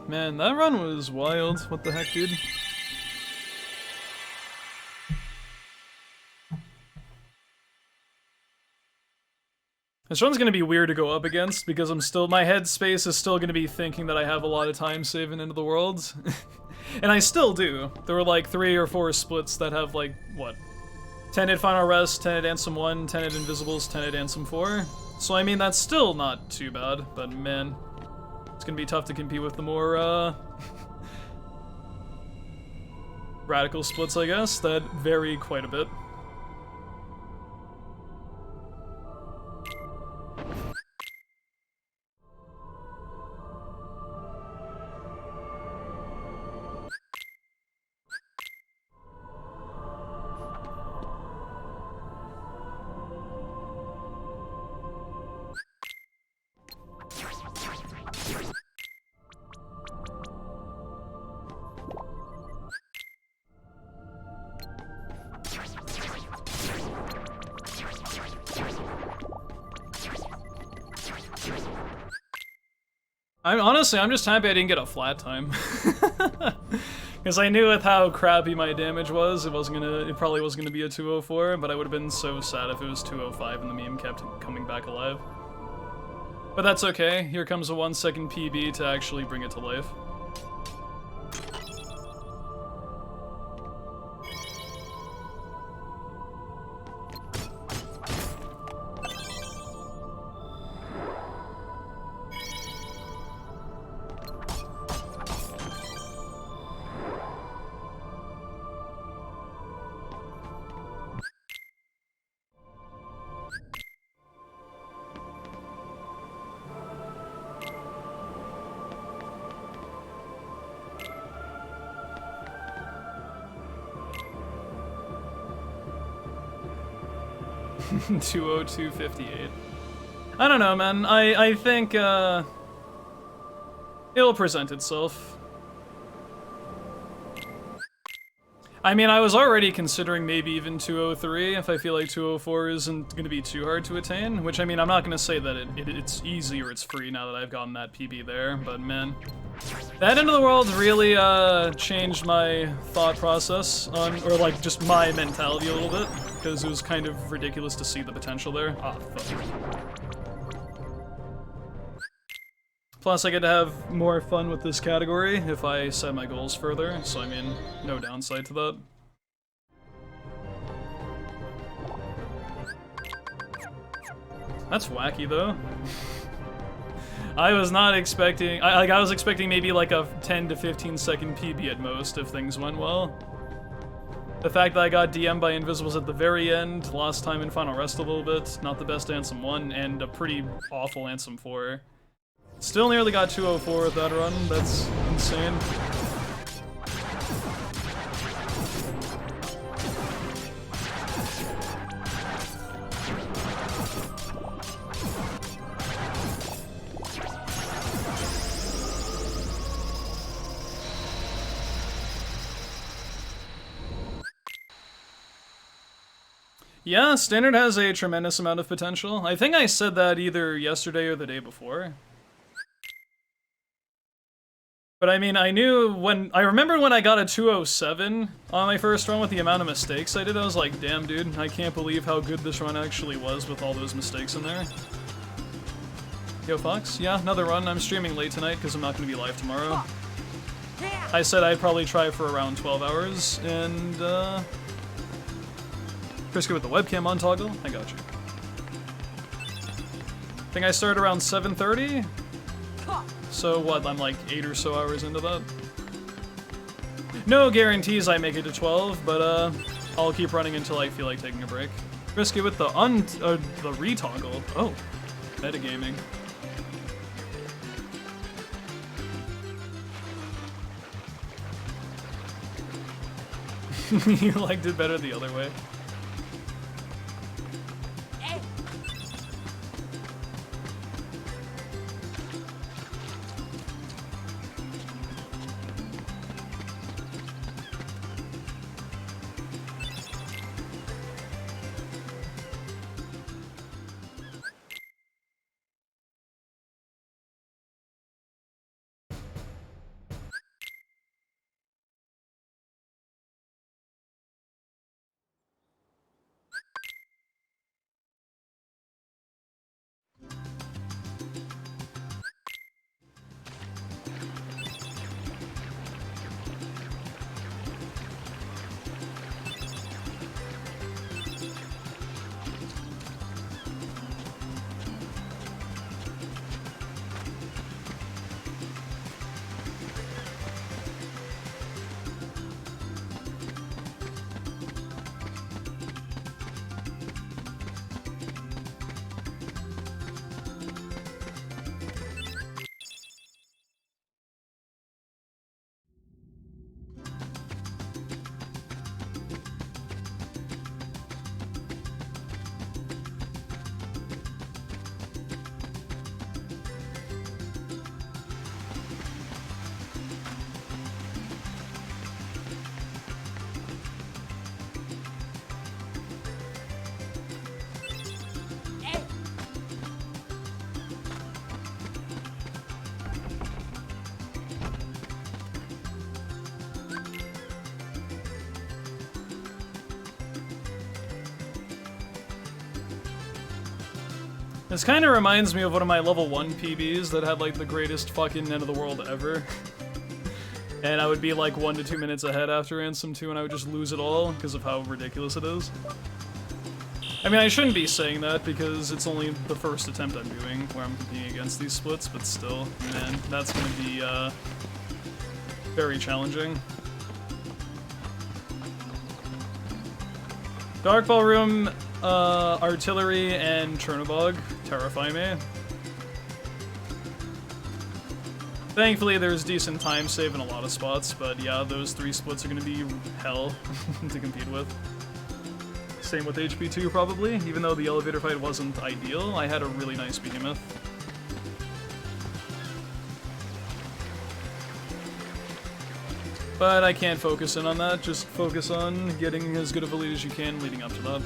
Man, that run was wild. What the heck, dude? This run's gonna be weird to go up against because my headspace is still gonna be thinking that I have a lot of time saving into the world. And I still do. There were like 3 or 4 splits that have like, what? 10 hit Final Rest, 10 hit Ansem 1, 10 hit Invisibles, 10 hit Ansem 4. So I mean, that's still not too bad, but man, it's gonna be tough to compete with the more, radical splits, I guess, that vary quite a bit. I'm just happy I didn't get a flat time. Because I knew with how crappy my damage was, it probably wasn't gonna be a 204, but I would have been so sad if it was 205 and the meme kept coming back alive. But that's okay, here comes a 1-second PB to actually bring it to life. $202.58. I don't know, man. I think it'll present itself. I mean, I was already considering maybe even 203 if I feel like 204 isn't going to be too hard to attain, which I mean, I'm not going to say that it's easy or it's free now that I've gotten that PB there, but man. That end of the world really changed my thought process on, or like just my mentality a little bit, because it was kind of ridiculous to see the potential there. Ah, fuck. Plus, I get to have more fun with this category if I set my goals further, so I mean, no downside to that. That's wacky though. I was not expecting, I was expecting maybe like a 10 to 15 second PB at most if things went well. The fact that I got DM'd by Invisibles at the very end, lost time in Final Rest a little bit, not the best Ansem 1, and a pretty awful Ansem 4. Still nearly got 204 with that run, that's insane. Yeah, Standard has a tremendous amount of potential. I think I said that either yesterday or the day before. But I mean, I remember when I got a 207 on my first run with the amount of mistakes I did, I was like, damn dude, I can't believe how good this run actually was with all those mistakes in there. Yo Fox, yeah, another run. I'm streaming late tonight because I'm not going to be live tomorrow. I said I'd probably try for around 12 hours, and Frisky with the webcam on toggle, I got you. I think I started around 7:30. So what, I'm like 8 or so hours into that. No guarantees I make it to 12, but I'll keep running until I feel like taking a break. Risky with the retoggle. Oh, metagaming. You liked it better the other way. This kind of reminds me of one of my level 1 PBs that had like the greatest fucking end of the world ever. And I would be like 1 to 2 minutes ahead after Ransom 2 and I would just lose it all because of how ridiculous it is. I mean, I shouldn't be saying that because it's only the first attempt I'm doing where I'm competing against these splits, but still, man, that's gonna be very challenging. Dark Ballroom, Artillery, and Chernobog terrify me. Thankfully, there's decent time save in a lot of spots, but yeah, those 3 splits are gonna be hell to compete with. Same with HP2 probably, even though the elevator fight wasn't ideal, I had a really nice behemoth. But I can't focus in on that, just focus on getting as good of a lead as you can leading up to that.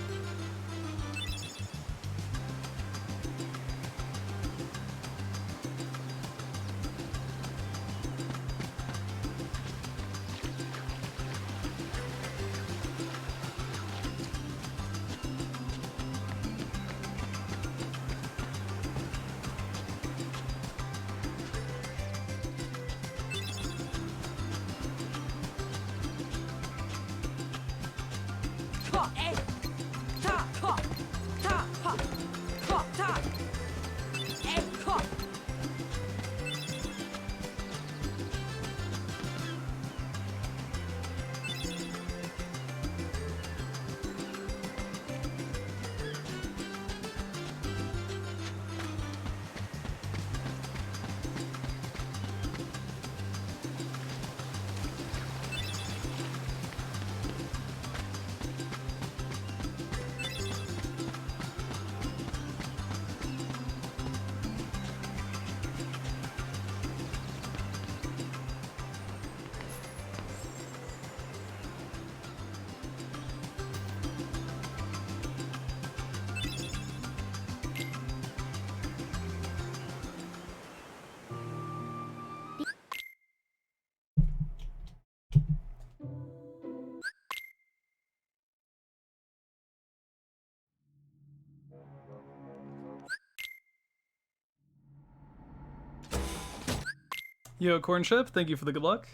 Yo, Cornchip, thank you for the good luck.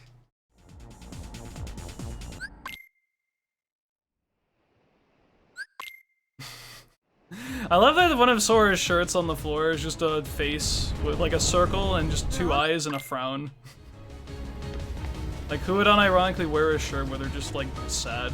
I love that one of Sora's shirts on the floor is just a face with like a circle and just 2 eyes and a frown. Like, who would unironically wear a shirt where they're just like sad?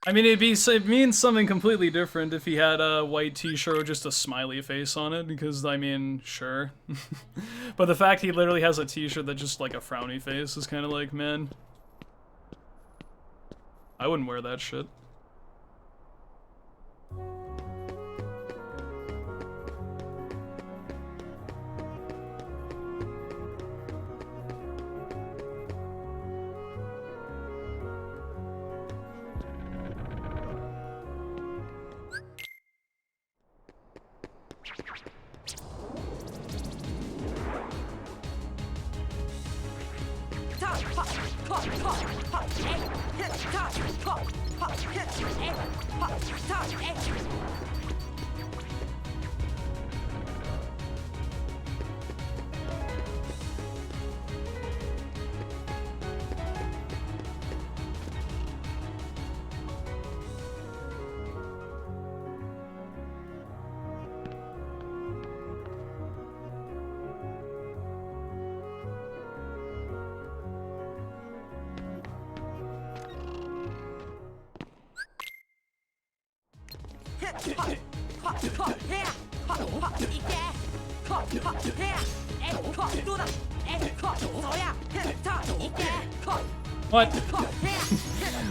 I mean, it means something completely different if he had a white t-shirt or just a smiley face on it, because, I mean, sure. But the fact he literally has a t-shirt that's just like a frowny face is kind of like, man, I wouldn't wear that shit. What?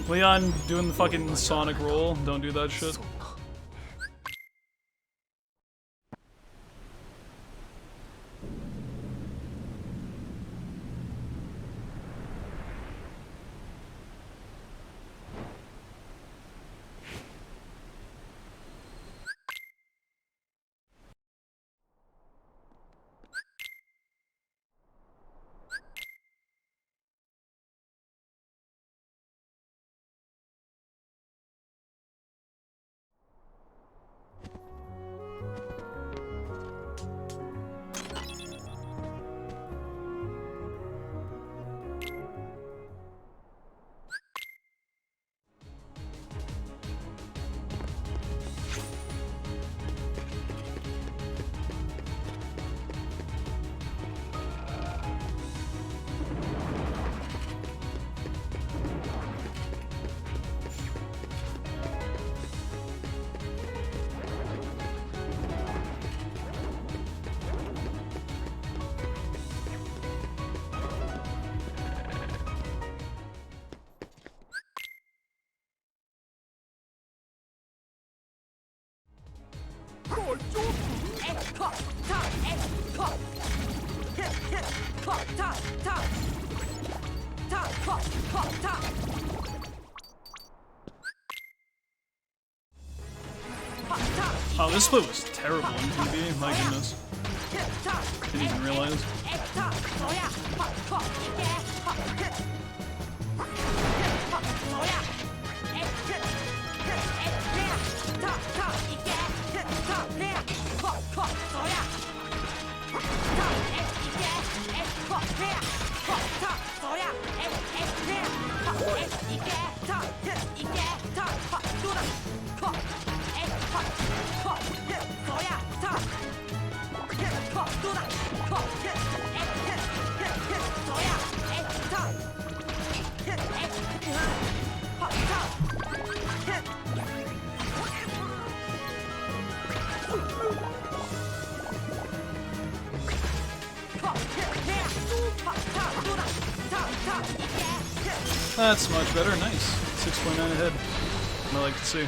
Leon doing the fucking Sonic roll. Don't do that shit. Oh, this split was terrible in PB, my goodness. Didn't even realize. That's much better, nice. 6.9 ahead. I like to see.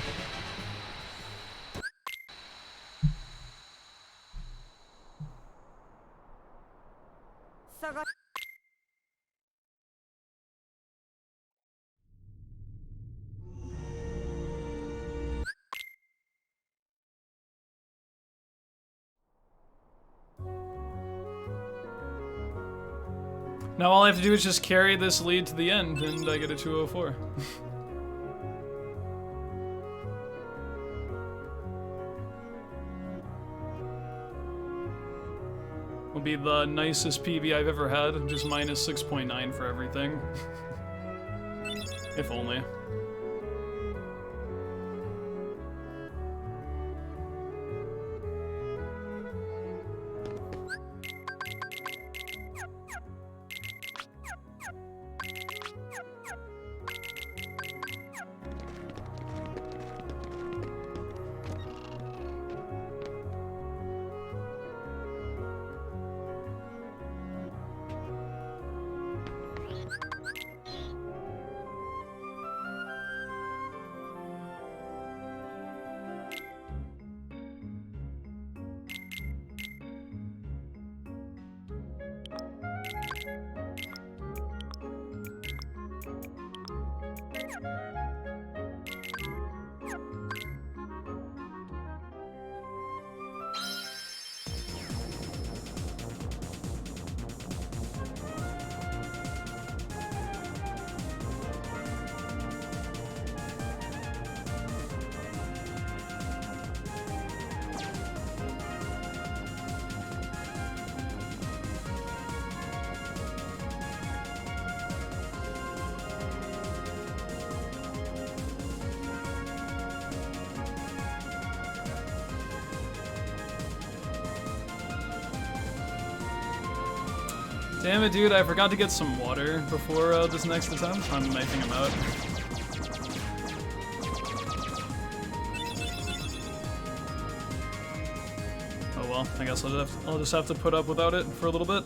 Now all I have to do is just carry this lead to the end, and I get a 204. Will be the nicest PB I've ever had, just minus 6.9 for everything. If only. Damn it, dude, I forgot to get some water before this next attempt. I'm knifing him out. well, I guess I'll just have to put up without it for a little bit.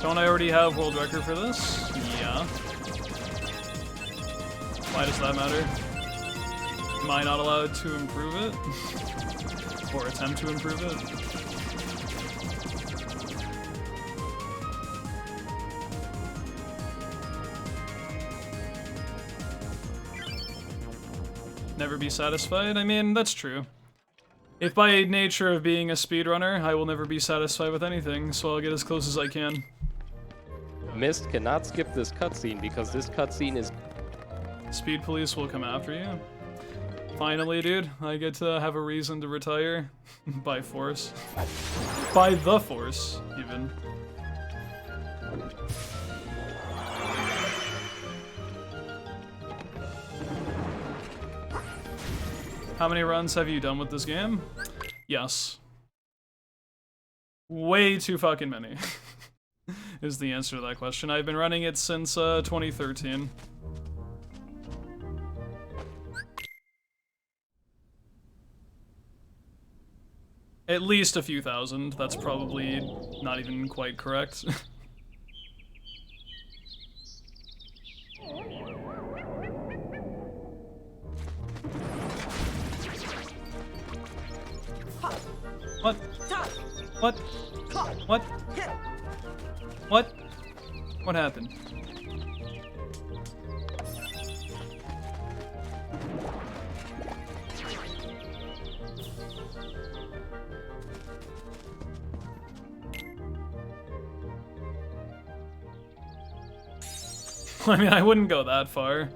Don't I already have world record for this? Yeah. Why does that matter? Am I not allowed to improve it? Or attempt to improve it? Never be satisfied? I mean, that's true. If by nature of being a speedrunner, I will never be satisfied with anything, so I'll get as close as I can. Mist cannot skip this cutscene because this cutscene is... Speed police will come after you. Finally, dude, I get to have a reason to retire. By force. By the force, even. How many runs have you done with this game? Yes. Way too fucking many. Is the answer to that question. I've been running it since 2013. At least a few thousand. That's probably not even quite correct. What? What? What? What? What happened? I mean, I wouldn't go that far.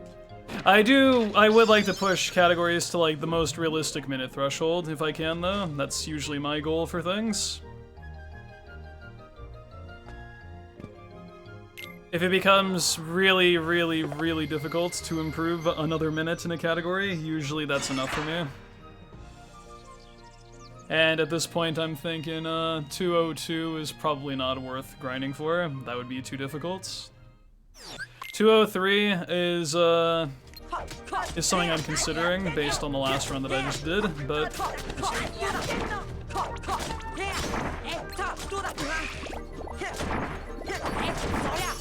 I would like to push categories to like the most realistic minute threshold if I can though. That's usually my goal for things. If it becomes really, really, really difficult to improve another minute in a category, usually that's enough for me. And at this point I'm thinking 202 is probably not worth grinding for. That would be too difficult. 203 is something I'm considering based on the last run that I just did, but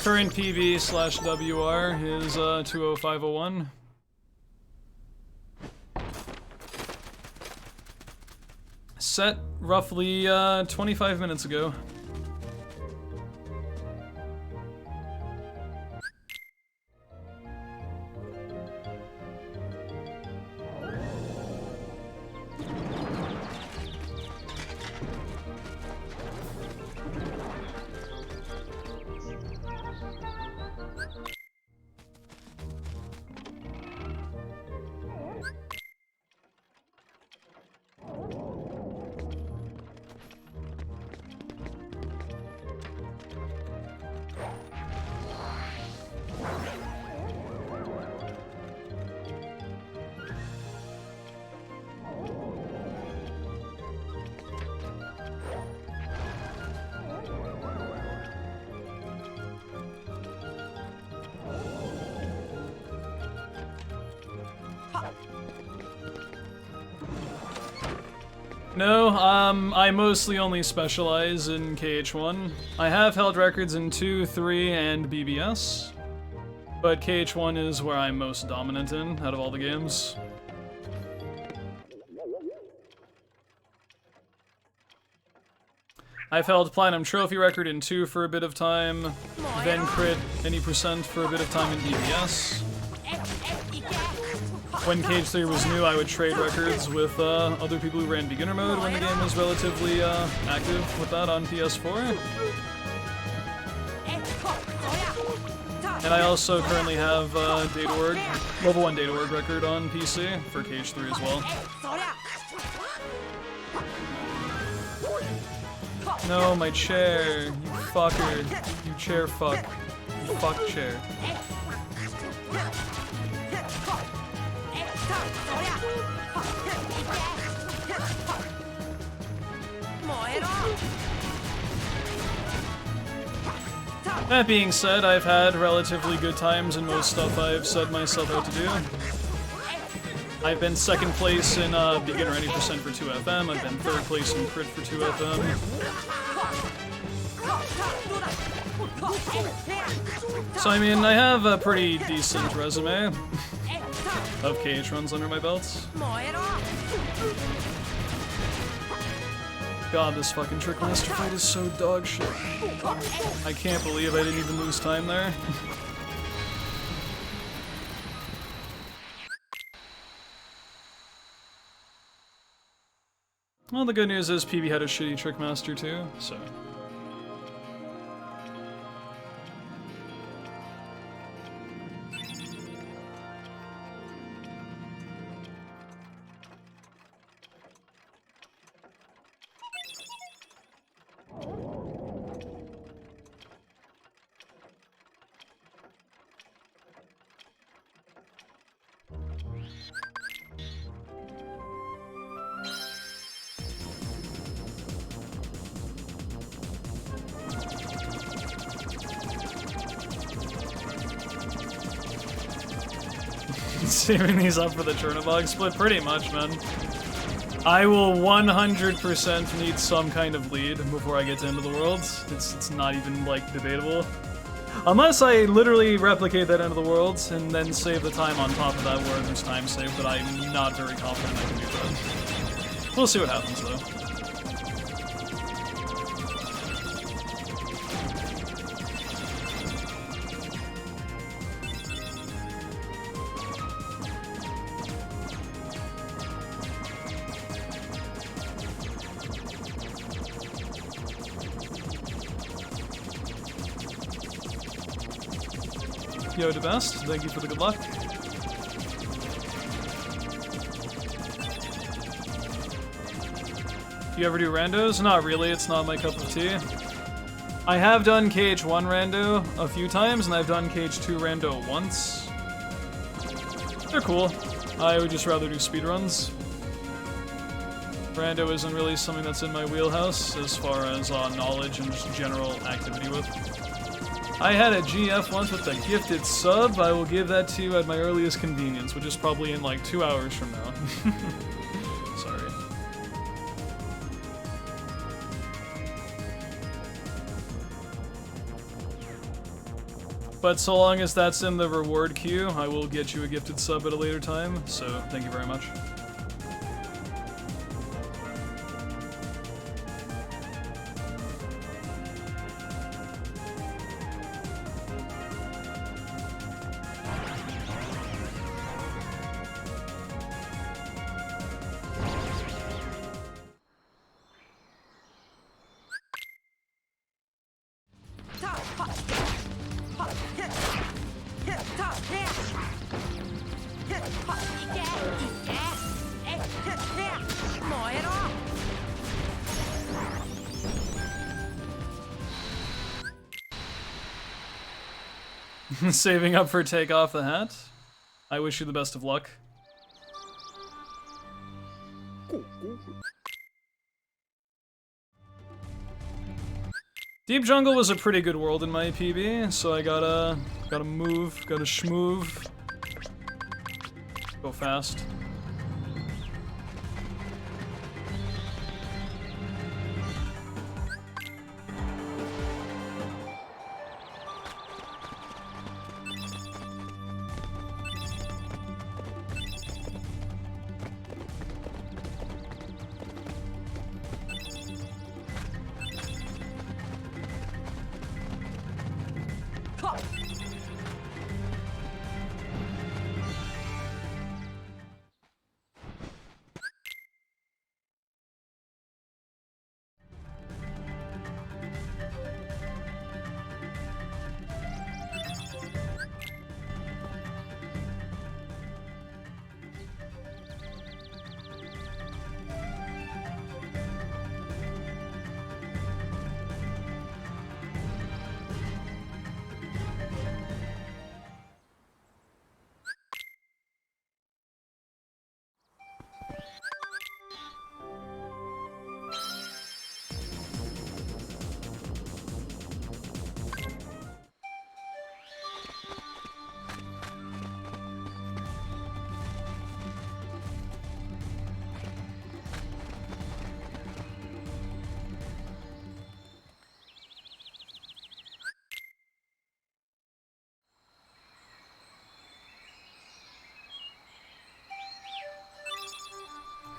current PB/WR is 20501. Set roughly 25 minutes ago. No, I mostly only specialize in KH1. I have held records in 2, 3, and BBS, but KH1 is where I'm most dominant in out of all the games. I've held Platinum Trophy record in 2 for a bit of time, then crit any % for a bit of time in BBS. When KH3 was new, I would trade records with other people who ran beginner mode when the game was relatively active with that on PS4. And I also currently have level 1 data org record on PC for KH3 as well. No, my chair, you fucker. You chair fuck. You fuck chair. That being said, I've had relatively good times in most stuff I've set myself out to do. I've been second place in beginner any percent for 2FM. I've been third place in crit for 2FM. So I mean, I have a pretty decent resume of KH runs under my belts. God, this fucking Trickmaster fight is so dog shit. I can't believe I didn't even lose time there. Well, the good news is PB had a shitty Trickmaster too, so... Saving these up for the Chernobog split? Pretty much, man. I will 100% need some kind of lead before I get to End of the Worlds. It's not even, like, debatable. Unless I literally replicate that End of the Worlds and then save the time on top of that where there's time saved, but I'm not very confident I can do that. We'll see what happens, though. Yo, the best. Thank you for the good luck. Do you ever do randos? Not really, it's not my cup of tea. I have done KH1 rando a few times, and I've done KH2 rando once. They're cool. I would just rather do speedruns. Rando isn't really something that's in my wheelhouse as far as knowledge and just general activity with. I had a GF once with a gifted sub. I will give that to you at my earliest convenience, which is probably in like 2 hours from now. Sorry. But so long as that's in the reward queue, I will get you a gifted sub at a later time, so thank you very much. Saving up for take off the hat. I wish you the best of luck. Deep Jungle was a pretty good world in my PB, so I gotta move, gotta schmoove. Go fast.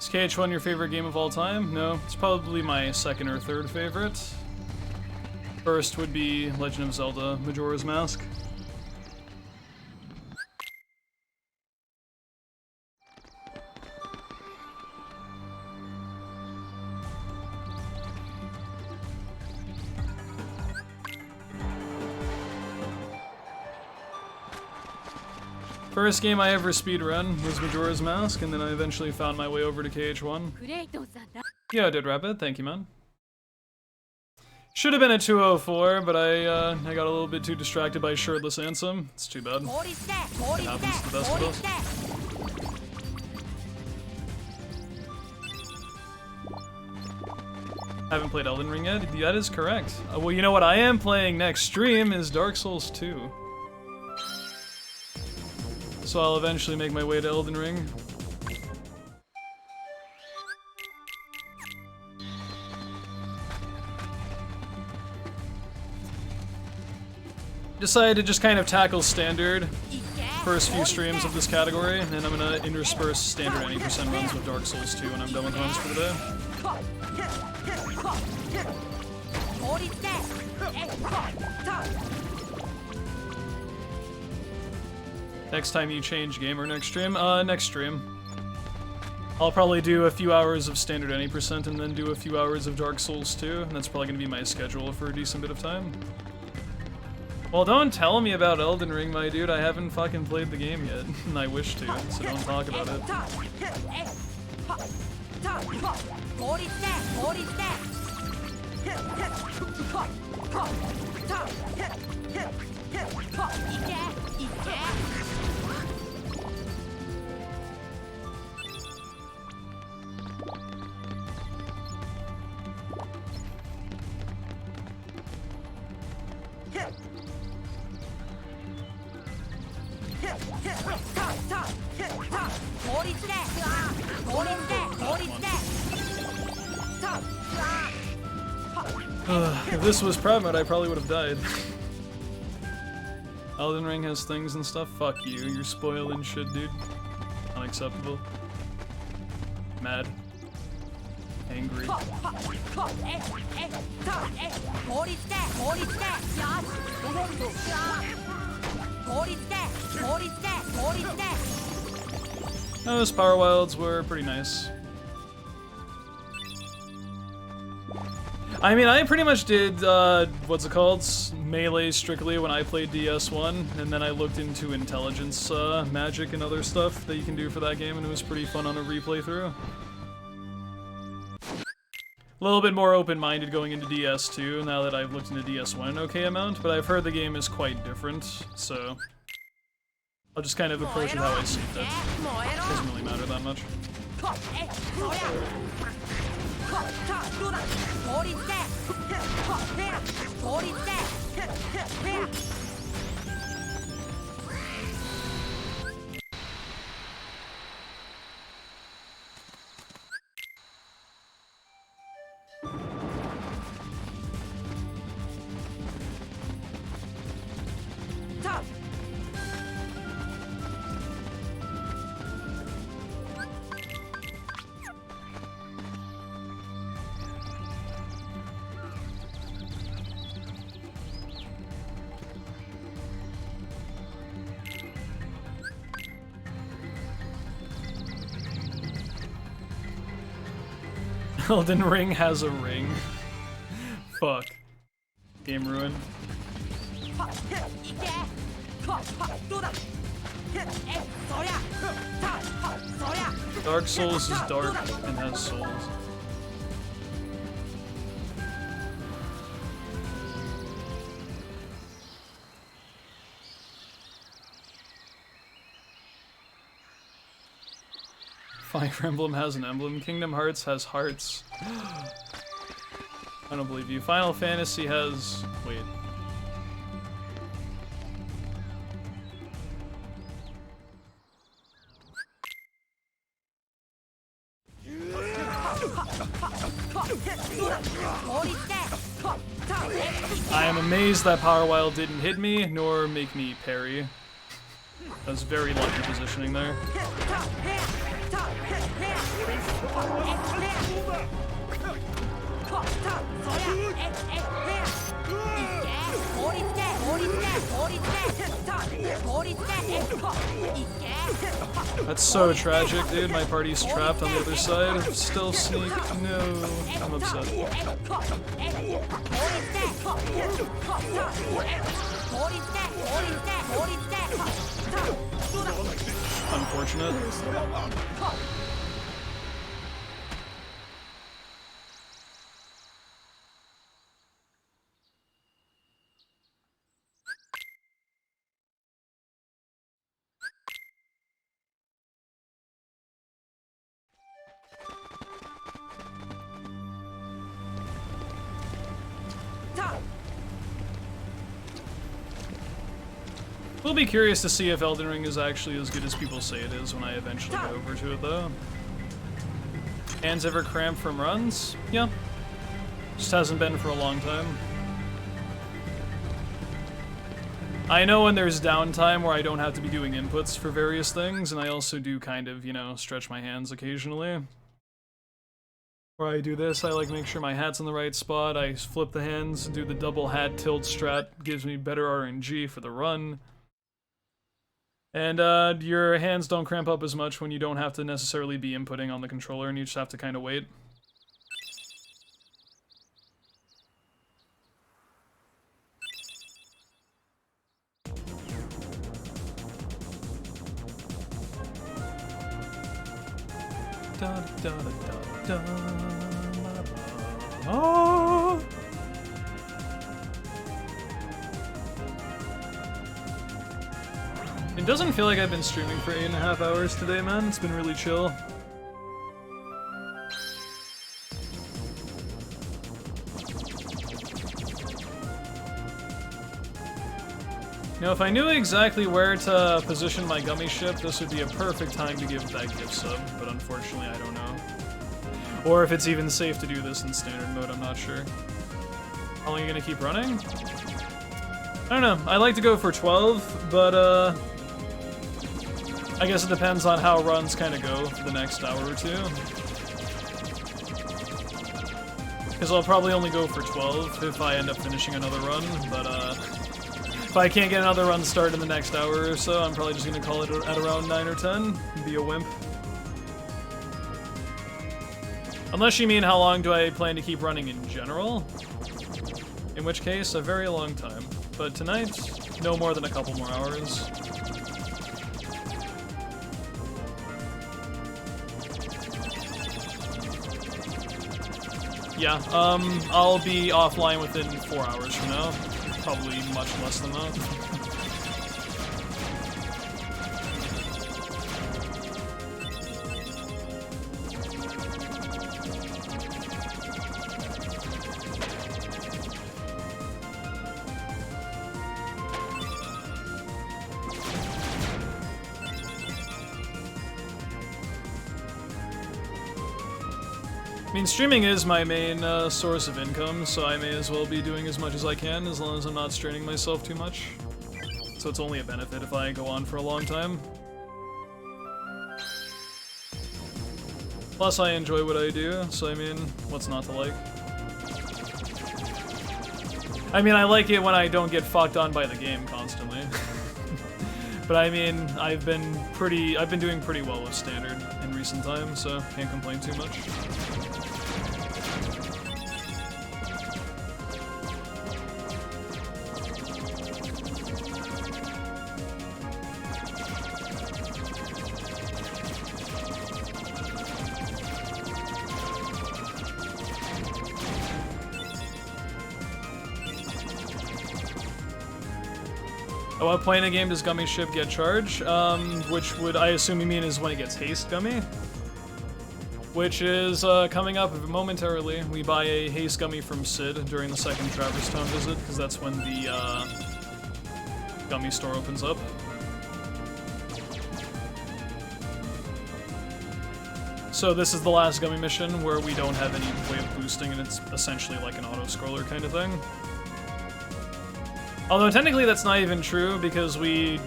Is KH1 your favorite game of all time? No, it's probably my second or third favorite. First would be Legend of Zelda Majora's Mask. First game I ever speedrun was Majora's Mask, and then I eventually found my way over to KH1. Yeah, I did, Rapid. Thank you, man. Should have been a 204, but I got a little bit too distracted by Shirtless Ansem. It's too bad. It happens to the best of us. Haven't played Elden Ring yet? That is correct. Well, you know what I am playing next stream is Dark Souls 2. So I'll eventually make my way to Elden Ring. Decided to just kind of tackle standard first few streams of this category, and I'm gonna intersperse standard 80% runs with Dark Souls 2 when I'm done with runs for the day. Next time you change game or next stream? Next stream. I'll probably do a few hours of standard 80% and then do a few hours of Dark Souls 2, and that's probably gonna be my schedule for a decent bit of time. Well, don't tell me about Elden Ring, my dude. I haven't fucking played the game yet, and I wish to, so don't talk about it. If this was Proud Mode, I probably would have died. Elden Ring has things and stuff? Fuck you, you're spoiled and shit, dude. Unacceptable. Mad. Angry. Those Power Wilds were pretty nice. I mean, I pretty much did, what's it called? Melee strictly when I played DS1, and then I looked into intelligence magic and other stuff that you can do for that game, and it was pretty fun on a replay through. A little bit more open-minded going into DS2 now that I've looked into DS1 an okay amount, but I've heard the game is quite different, so I'll just kind of approach it how I see it. Doesn't really matter that much. Elden Ring has a ring. Fuck. Game ruined. Dark Souls is dark and has souls. Fire Emblem has an emblem. Kingdom Hearts has hearts. I don't believe you. Final Fantasy has... wait. I am amazed that Power Wild didn't hit me, nor make me parry. That was very lucky positioning there. That's so tragic, dude. My party's trapped on the other side. Still sneak. No. I'm upset. Unfortunate. We'll be curious to see if Elden Ring is actually as good as people say it is when I eventually get over to it, though. Hands ever cramped from runs? Yeah. Just hasn't been for a long time. I know when there's downtime where I don't have to be doing inputs for various things, and I also do kind of, you know, stretch my hands occasionally. Where I do this, I like make sure my hat's in the right spot, I flip the hands, do the double hat tilt strat, gives me better RNG for the run. And your hands don't cramp up as much when you don't have to necessarily be inputting on the controller and you just have to kind of wait. Da, da, da, da, oh. It doesn't feel like I've been streaming for 8.5 hours today, man. It's been really chill. You know, if I knew exactly where to position my gummy ship, this would be a perfect time to give that gift sub, but unfortunately I don't know. Or if it's even safe to do this in standard mode, I'm not sure. How long are you gonna keep running? I don't know. I like to go for 12, but I guess it depends on how runs kind of go for the next hour or two. Because I'll probably only go for 12 if I end up finishing another run, but if I can't get another run started in the next hour or so, I'm probably just going to call it at around 9 or 10, be a wimp. Unless you mean how long do I plan to keep running in general? In which case, a very long time. But tonight, no more than a couple more hours. Yeah, I'll be offline within 4 hours from now. Probably much less than that. I mean, streaming is my main source of income, so I may as well be doing as much as I can, as long as I'm not straining myself too much. So it's only a benefit if I go on for a long time. Plus, I enjoy what I do, so I mean, what's not to like? I mean, I like it when I don't get fucked on by the game constantly. But I mean, I've been doing pretty well with standard in recent times, so can't complain too much. At what point in a game does Gummy Ship get charged? Which would, I assume you mean is when it gets Haste Gummy? Which is coming up momentarily. We buy a Haste Gummy from Sid during the second Traverse Town visit, because that's when the Gummy store opens up. So this is the last Gummy mission where we don't have any way of boosting, and it's essentially like an auto-scroller kind of thing. Although technically that's not even true, because we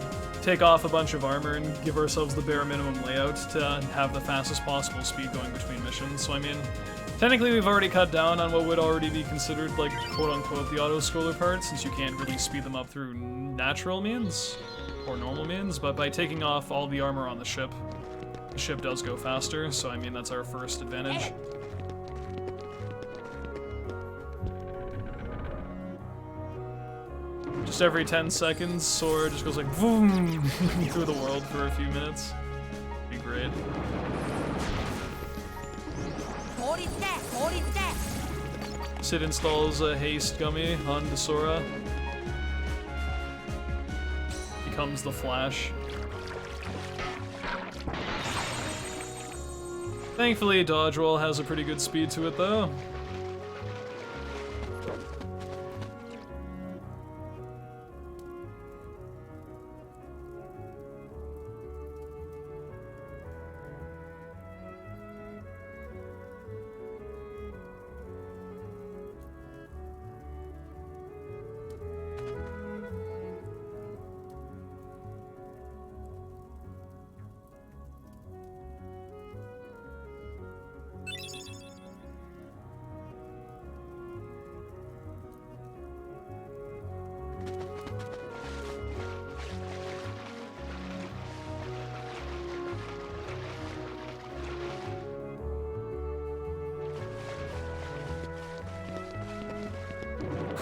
take off a bunch of armor and give ourselves the bare minimum layout to have the fastest possible speed going between missions. So I mean, technically we've already cut down on what would already be considered like quote-unquote the auto-scroller part, since you can't really speed them up through natural means or normal means, but by taking off all the armor on the ship does go faster, so I mean that's our first advantage. Just every 10 seconds, Sora just goes like boom through the world for a few minutes. Be great. Sid installs a haste gummy onto Sora. Becomes the Flash. Thankfully, dodge roll has a pretty good speed to it though.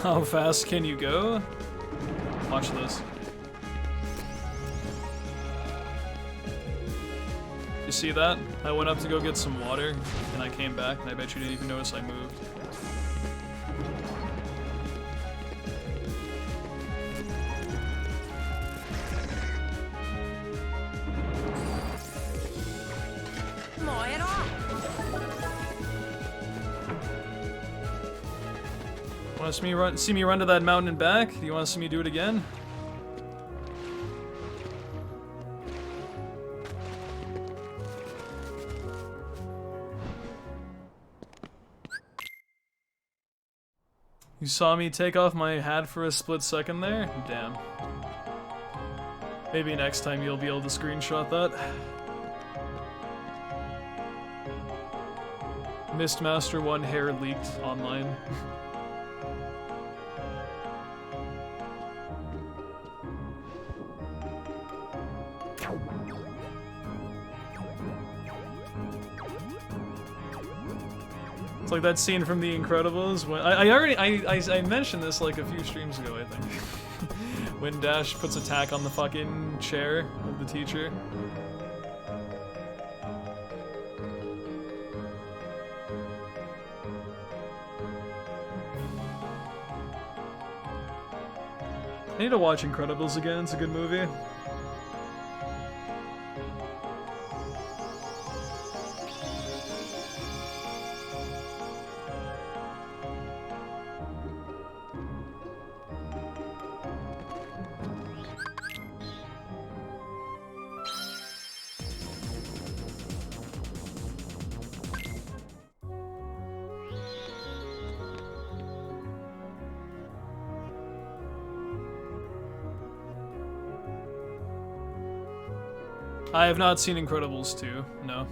How fast can you go? Watch this. You see that? I went up to go get some water, and I came back, and I bet you didn't even notice I moved. Want to see me run to that mountain and back? Do you want to see me do it again? You saw me take off my hat for a split second there? Damn. Maybe next time you'll be able to screenshot that. Mistmaster 1 hair leaked online. It's like that scene from The Incredibles when I mentioned this like a few streams ago, I think. When Dash puts a tack on the fucking chair of the teacher. I need to watch Incredibles again, it's a good movie. I have not seen Incredibles 2, no.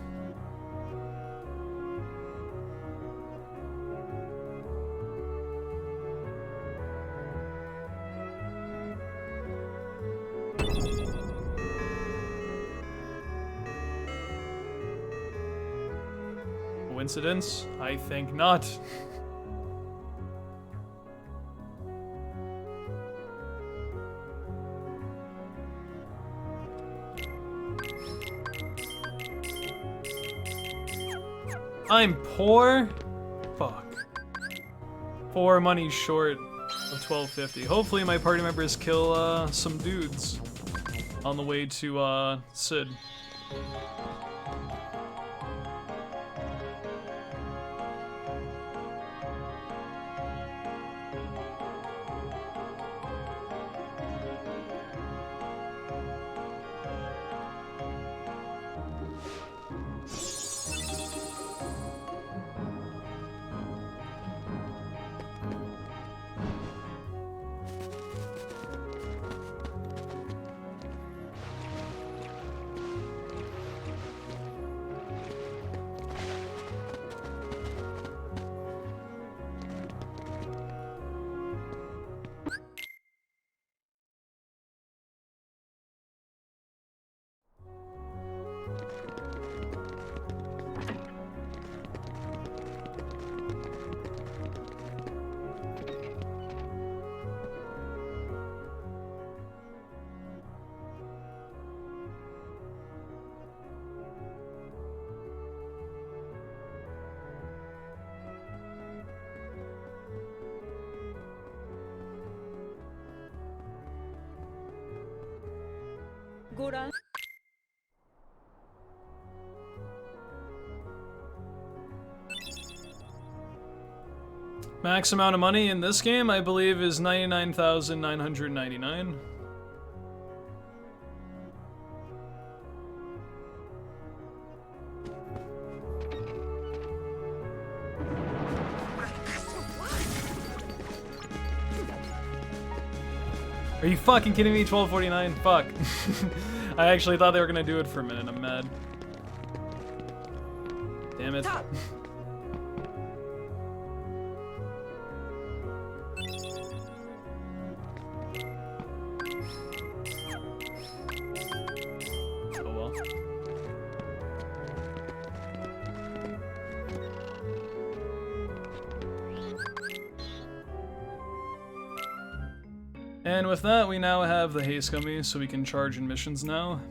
Coincidence? I think not. I'm poor? Fuck. 4 money short of 1250. Hopefully my party members kill some dudes on the way to Sid. ご覧 Max amount of money in this game, I believe, is 99,999. Are you fucking kidding me? 1249? Fuck. I actually thought they were gonna do it for a minute. I'm mad. Damn it. Oh well. And with that, we now have the haste gummy, so we can charge in missions now.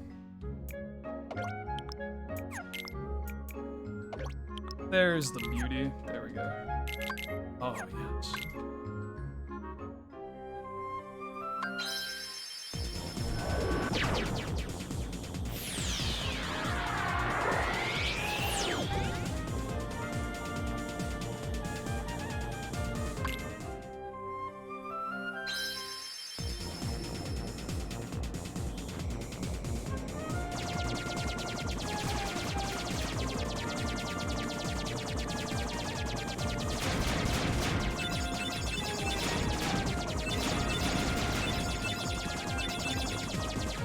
There's the beauty. There we go. Oh, yes.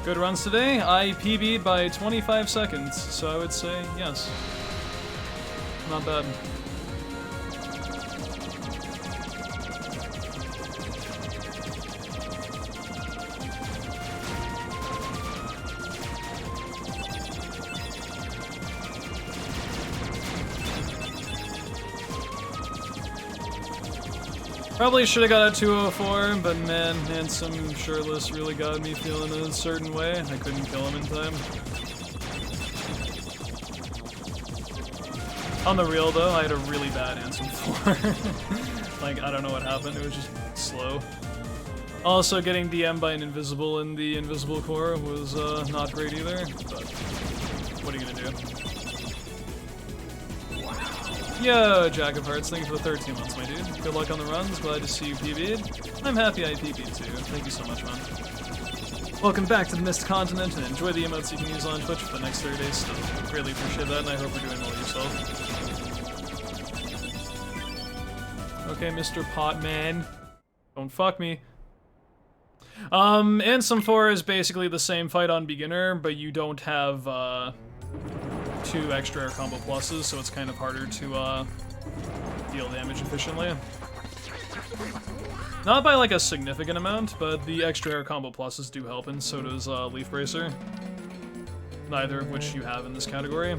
Good runs today. I PB'd by 25 seconds, so I would say yes. Not bad. Probably should have got a 204, but man, Handsome Shirtless really got me feeling a certain way. I couldn't kill him in time. On the real though, I had a really bad Handsome 4. Like, I don't know what happened, it was just slow. Also, getting DM'd by an Invisible in the Invisible Core was not great either, but what are you gonna do? Yo, Jack of Hearts, thank you for the 13 months, my dude. Good luck on the runs, glad to see you PB'd. I'm happy I PB'd too, thank you so much, man. Welcome back to the Mist Continent, and enjoy the emotes you can use on Twitch for the next 30 days stuff. Greatly appreciate that, and I hope you're doing well yourself. Okay, Mr. Potman. Don't fuck me. Ansem 4 is basically the same fight on beginner, but you don't have, 2 extra air combo pluses, so it's kind of harder to deal damage efficiently. Not by like a significant amount, but the extra air combo pluses do help, and so does Leaf Bracer. Neither of which you have in this category.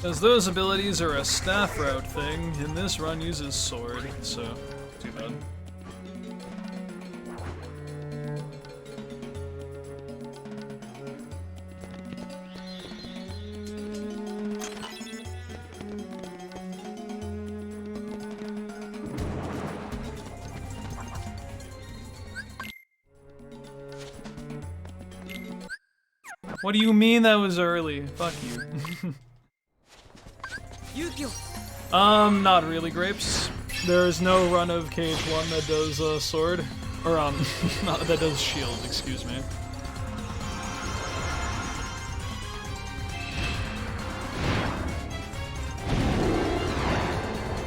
As those abilities are a staff route thing, and this run uses sword, so too bad. What do you mean that was early? Fuck you. Not really, Grapes. There is no run of KH1 that does sword. Or, not, that does shield, excuse me.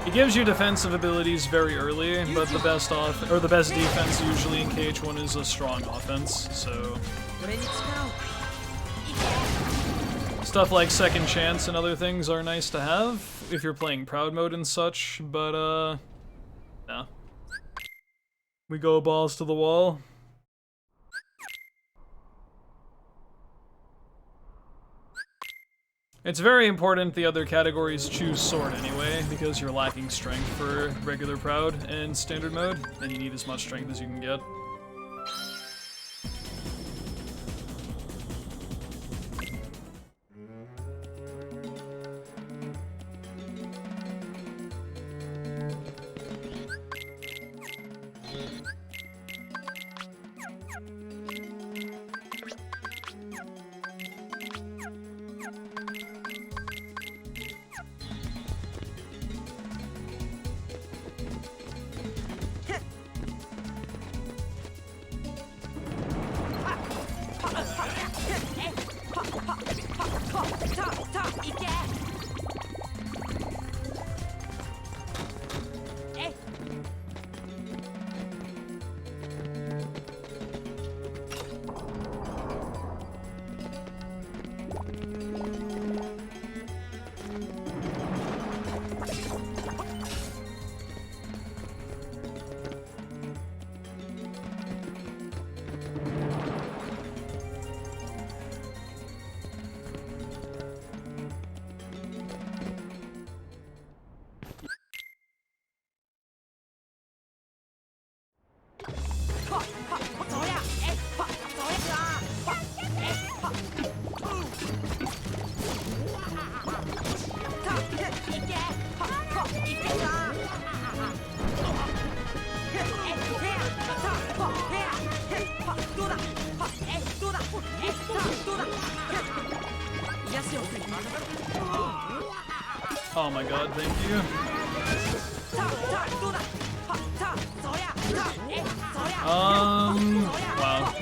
It gives you defensive abilities very early, but the best the best defense usually in KH1 is a strong offense, so... Stuff like Second Chance and other things are nice to have if you're playing Proud Mode and such, but nah. We go balls to the wall. It's very important the other categories choose sword anyway, because you're lacking strength for regular Proud and standard mode, and you need as much strength as you can get. Oh my god, thank you. Wow.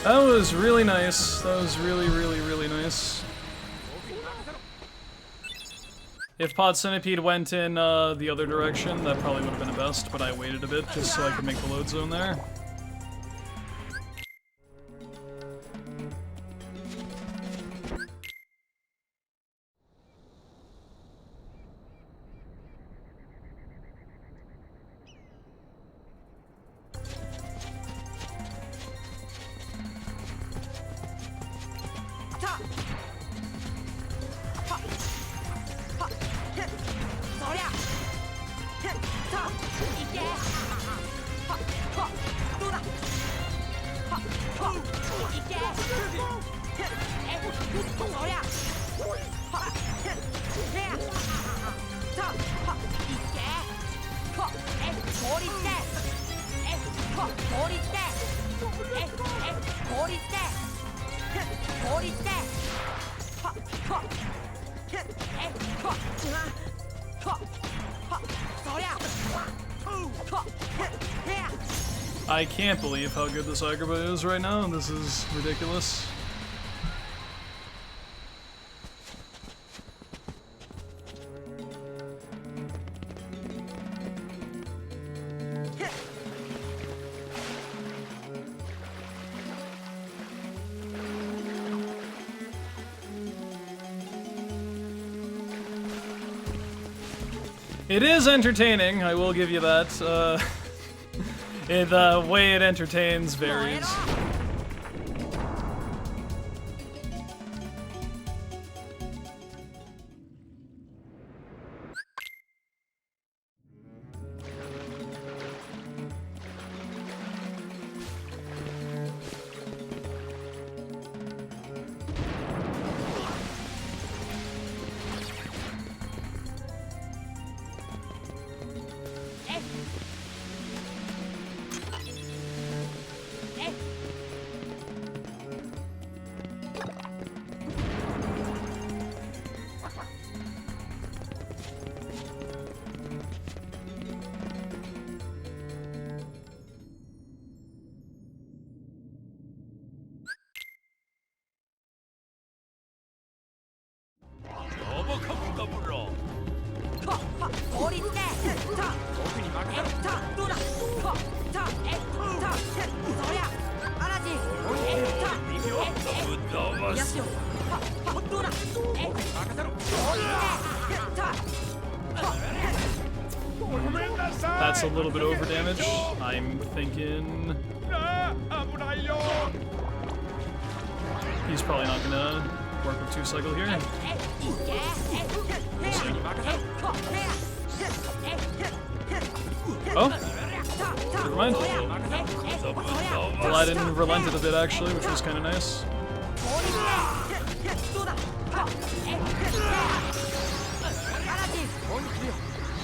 That was really nice. That was really, really, really nice. If Pod Centipede went in the other direction, that probably would have been the best, but I waited a bit just so I could make the load zone there. I can't believe how good this Agrabah is right now. This is ridiculous. It is entertaining, I will give you that. The way it entertains varies. That's a little bit over damage. I'm thinking he's probably not gonna work with 2-cycle here. Oh, never mind. Aladdin relented a bit actually, which was kind of nice.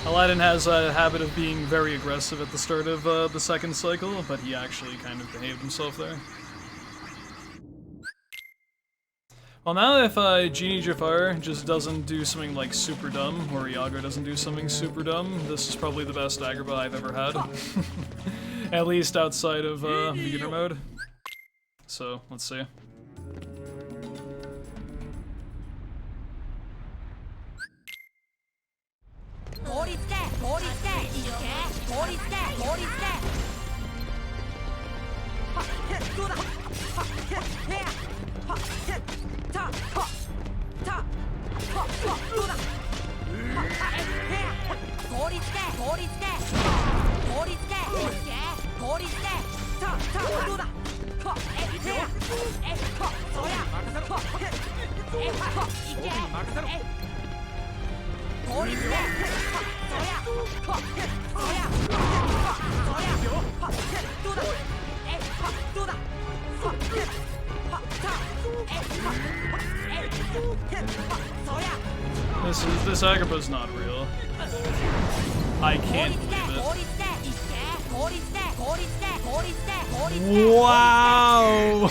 Aladdin has a habit of being very aggressive at the start of the second cycle, but he actually kind of behaved himself there. Well, now if Genie Jafar just doesn't do something like super dumb, or Iago doesn't do something super dumb, this is probably the best Agrabah I've ever had. At least outside of beginner mode. So, let's see. This Agrabah's not real. I can't believe it. Wow!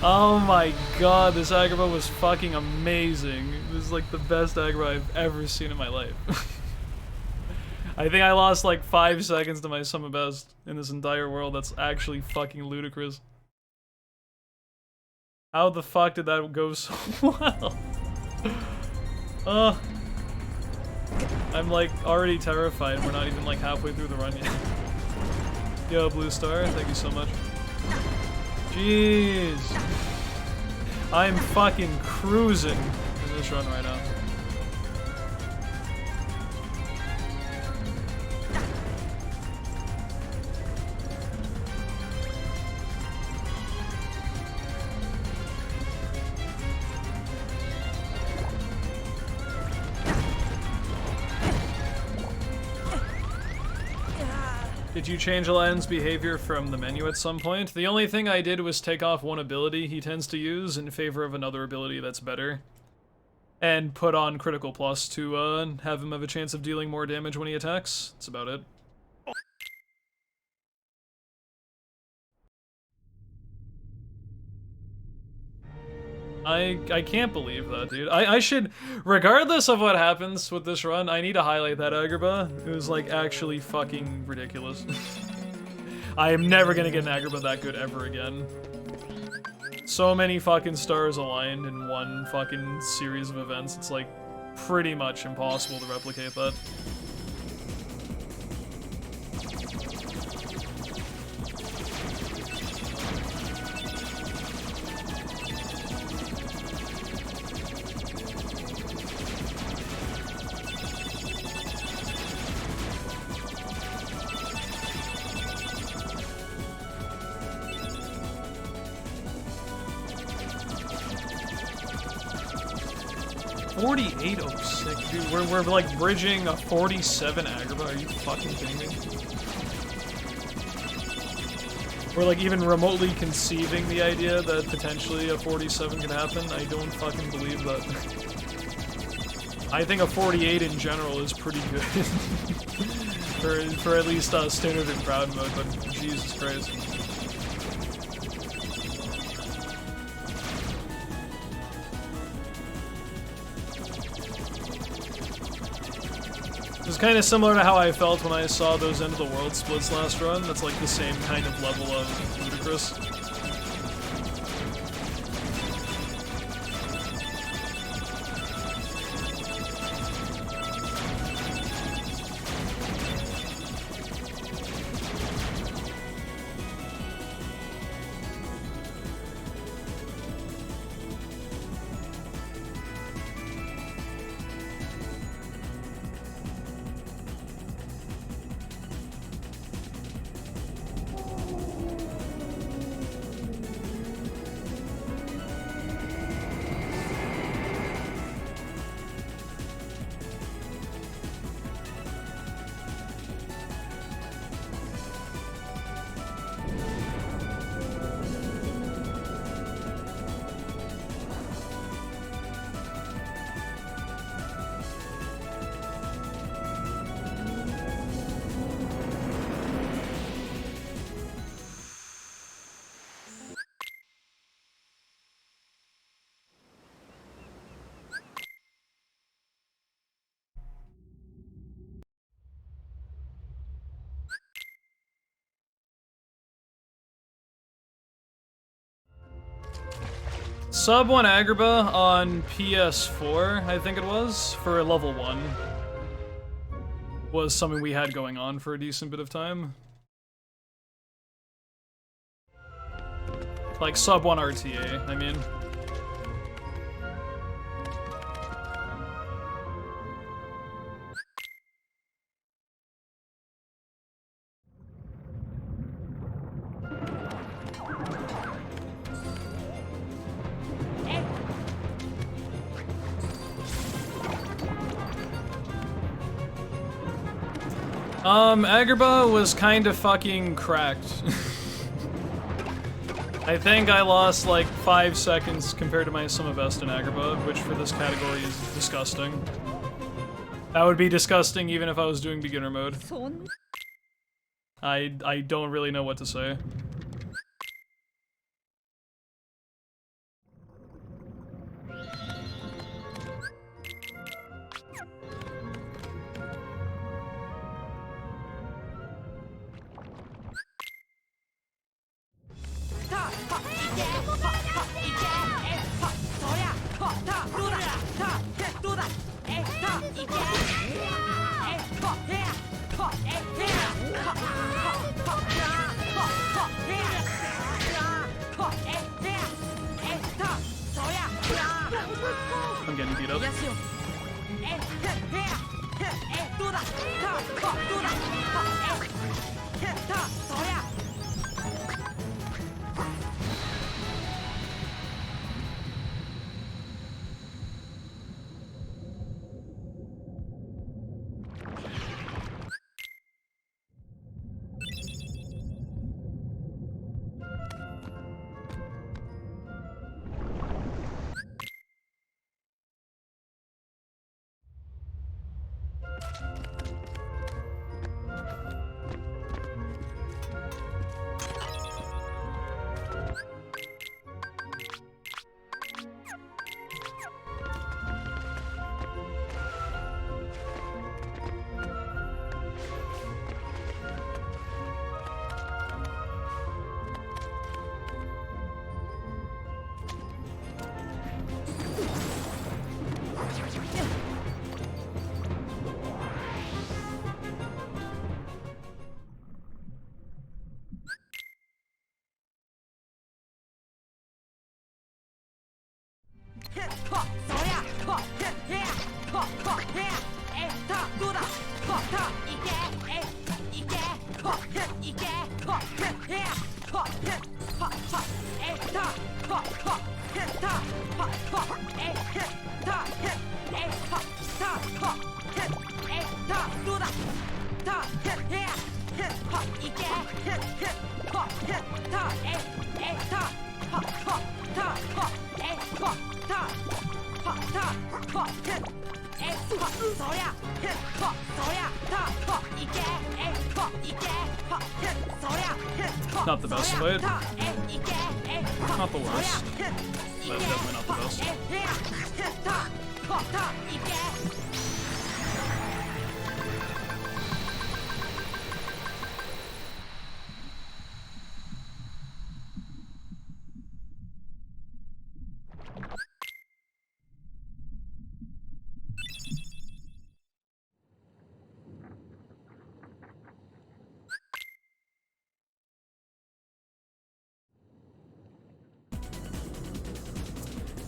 Oh my god, this Agrabah was fucking amazing. This is like the best Agrabah I've ever seen in my life. I think I lost like 5 seconds to my summer best in this entire world. That's actually fucking ludicrous. How the fuck did that go so well? I'm like already terrified. We're not even like halfway through the run yet. Yo, Blue Star, thank you so much. Jeez. I'm fucking cruising in this run right now. Did you change Aladdin's behavior from the menu at some point? The only thing I did was take off one ability he tends to use in favor of another ability that's better. And put on Critical Plus to have him have a chance of dealing more damage when he attacks. That's about it. I can't believe that, dude. I should, regardless of what happens with this run, I need to highlight that Agrabah. It was like actually fucking ridiculous. I am never gonna get an Agrabah that good ever again. So many fucking stars aligned in one fucking series of events. It's like pretty much impossible to replicate that. Dude, we're like bridging a 47 Agrabah. Are you fucking kidding me? We're like even remotely conceiving the idea that potentially a 47 could happen. I don't fucking believe that. I think a 48 in general is pretty good. for at least standard and proud mode, but Jesus Christ. It's kind of similar to how I felt when I saw those End of the World splits last run. That's like the same kind of level of ludicrous. Sub 1 Agrabah on PS4, I think it was, for level 1. Was something we had going on for a decent bit of time. Like sub 1 RTA, I mean. Agrabah was kind of fucking cracked. I think I lost like 5 seconds compared to my sum of best in Agrabah, which for this category is disgusting. That would be disgusting even if I was doing beginner mode. I don't really know what to say. I'm getting beat up. Not the best fight. Not the worst. But definitely not the best.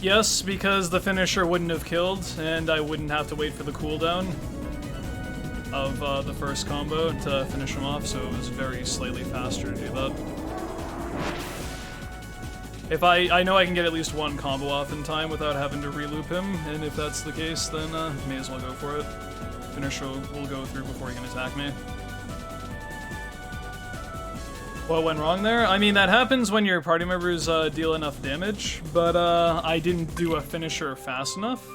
Yes, because the finisher wouldn't have killed, and I wouldn't have to wait for the cooldown of the first combo to finish him off, so it was very slightly faster to do that. If I know I can get at least one combo off in time without having to re-loop him, and if that's the case, then may as well go for it. Finisher will go through before he can attack me. What went wrong there? I mean, that happens when your party members deal enough damage, but I didn't do a finisher fast enough.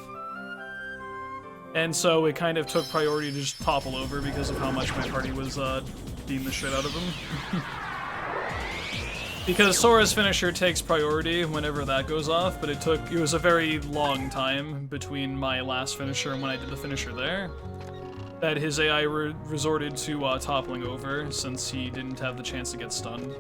And so it kind of took priority to just topple over because of how much my party was beating the shit out of him. Because Sora's finisher takes priority whenever that goes off, but it was a very long time between my last finisher and when I did the finisher there, that his AI resorted to toppling over since he didn't have the chance to get stunned.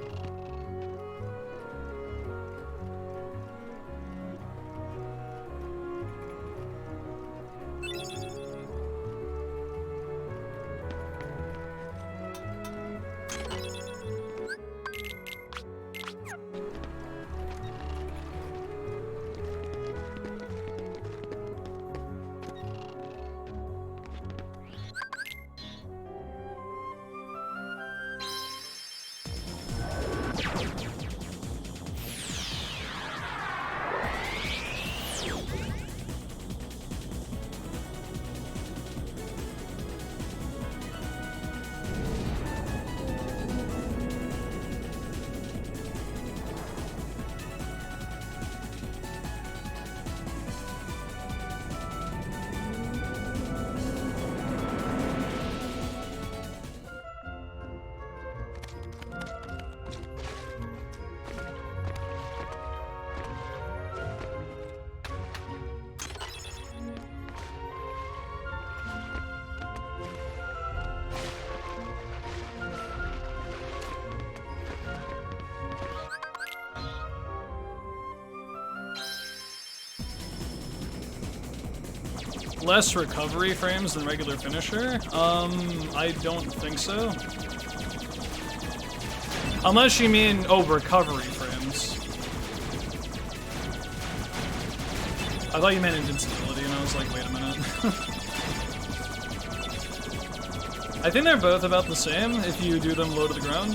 Less recovery frames than regular finisher? I don't think so. Unless you mean, oh, recovery frames. I thought you meant invincibility, and I was like, wait a minute. I think they're both about the same if you do them low to the ground.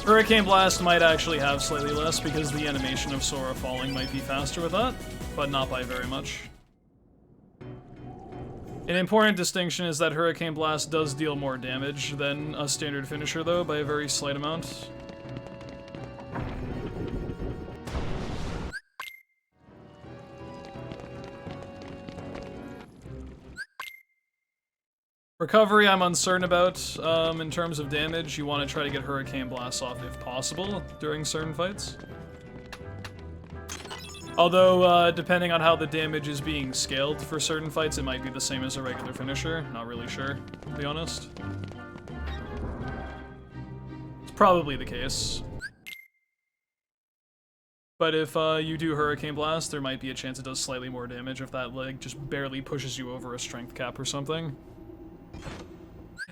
Hurricane Blast might actually have slightly less because the animation of Sora falling might be faster with that, but not by very much. An important distinction is that Hurricane Blast does deal more damage than a standard finisher, though, by a very slight amount. Recovery, I'm uncertain about. In terms of damage, you want to try to get Hurricane Blast off if possible during certain fights. Although, depending on how the damage is being scaled for certain fights, it might be the same as a regular finisher. Not really sure, to be honest. It's probably the case. But if you do Hurricane Blast, there might be a chance it does slightly more damage if that leg just barely pushes you over a strength cap or something.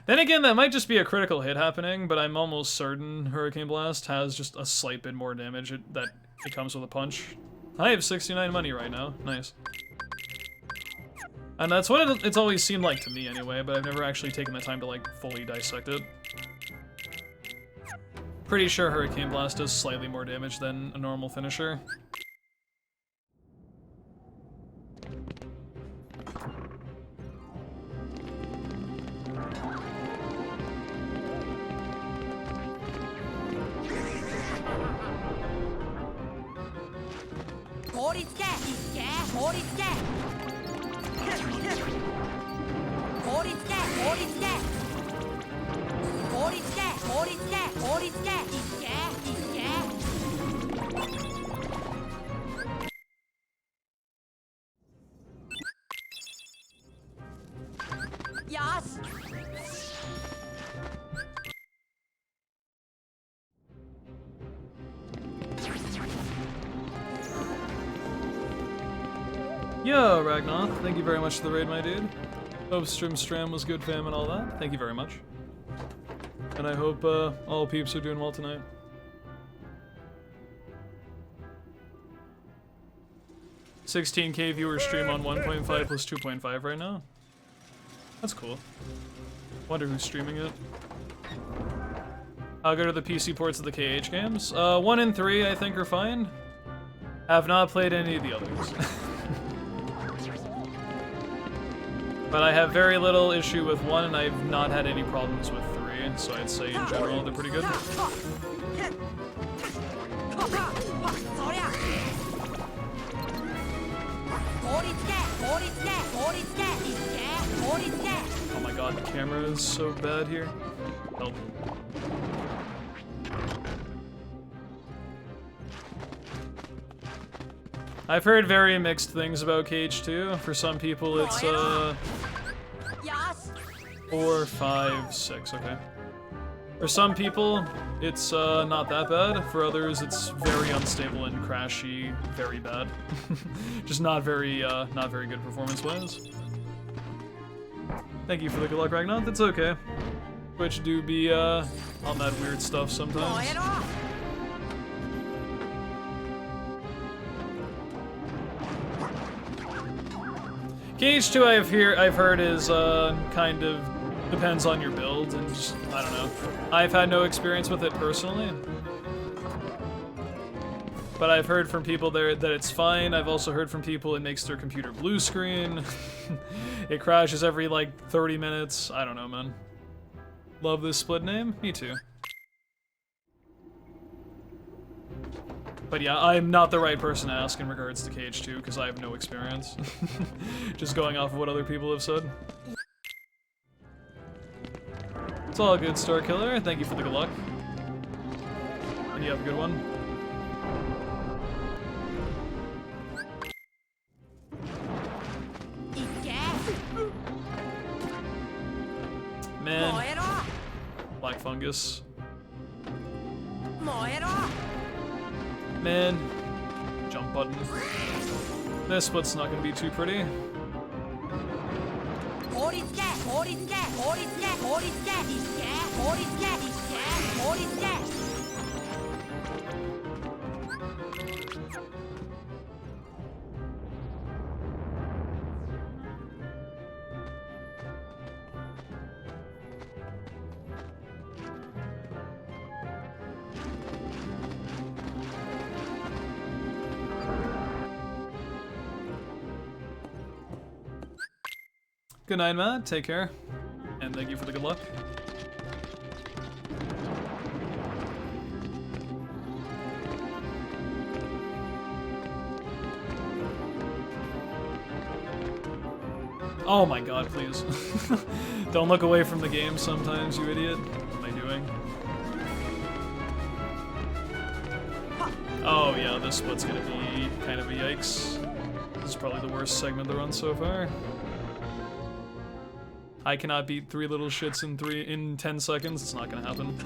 Then again, that might just be a critical hit happening, but I'm almost certain Hurricane Blast has just a slight bit more damage that it comes with a punch. I have 69 money right now. Nice. And that's what it's always seemed like to me anyway, but I've never actually taken the time to, like, fully dissect it. Pretty sure Hurricane Blast does slightly more damage than a normal finisher. Yo, Ragnoth, thank you very much for the raid, my dude. Hope Stram was good, fam, and all that. Thank you very much. And I hope all peeps are doing well tonight. $16K viewer stream on 1.5 plus 2.5 right now. That's cool. Wonder who's streaming it. I'll go to the PC ports of the KH games. 1 and 3 I think are fine. Have not played any of the others. But I have very little issue with 1, and I've not had any problems with 3, so I'd say in general they're pretty good. Oh my god, the camera is so bad here. Help. I've heard very mixed things about KH2. For some people it's 4, 5, 6, okay. For some people it's not that bad. For others it's very unstable and crashy, very bad. Just not very good performance-wise. Thank you for the good luck, Ragnar. That's okay. Twitch do be on that weird stuff sometimes. KH2 I've heard is kind of depends on your build and just, I don't know. I've had no experience with it personally. But I've heard from people there that it's fine. I've also heard from people it makes their computer blue screen. It crashes every like 30 minutes. I don't know, man. Love this split name? Me too. But yeah, I'm not the right person to ask in regards to KH2 because I have no experience. Just going off of what other people have said. It's all good, Star Killer. Thank you for the good luck. And you have a good one. Man. Black fungus. Man. Jump button. This split's not gonna be too pretty. Good night, Matt. Take care. And thank you for the good luck. Oh my god, please. Don't look away from the game sometimes, you idiot. What am I doing? Oh yeah, this split's gonna be kind of a yikes. This is probably the worst segment of the run so far. I cannot beat three little shits in 10 seconds. It's not gonna happen.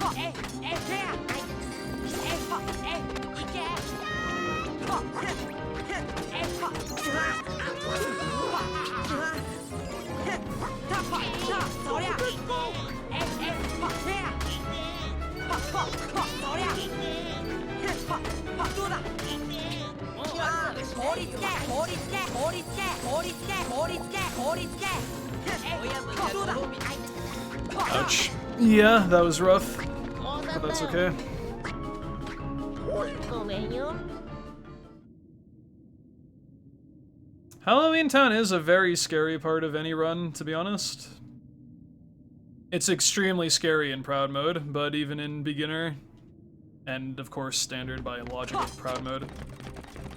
Ouch. Yeah, that was rough, but that's okay. Halloween Town is a very scary part of any run, to be honest. It's extremely scary in Proud Mode, but even in Beginner, and of course Standard by logic of Proud Mode.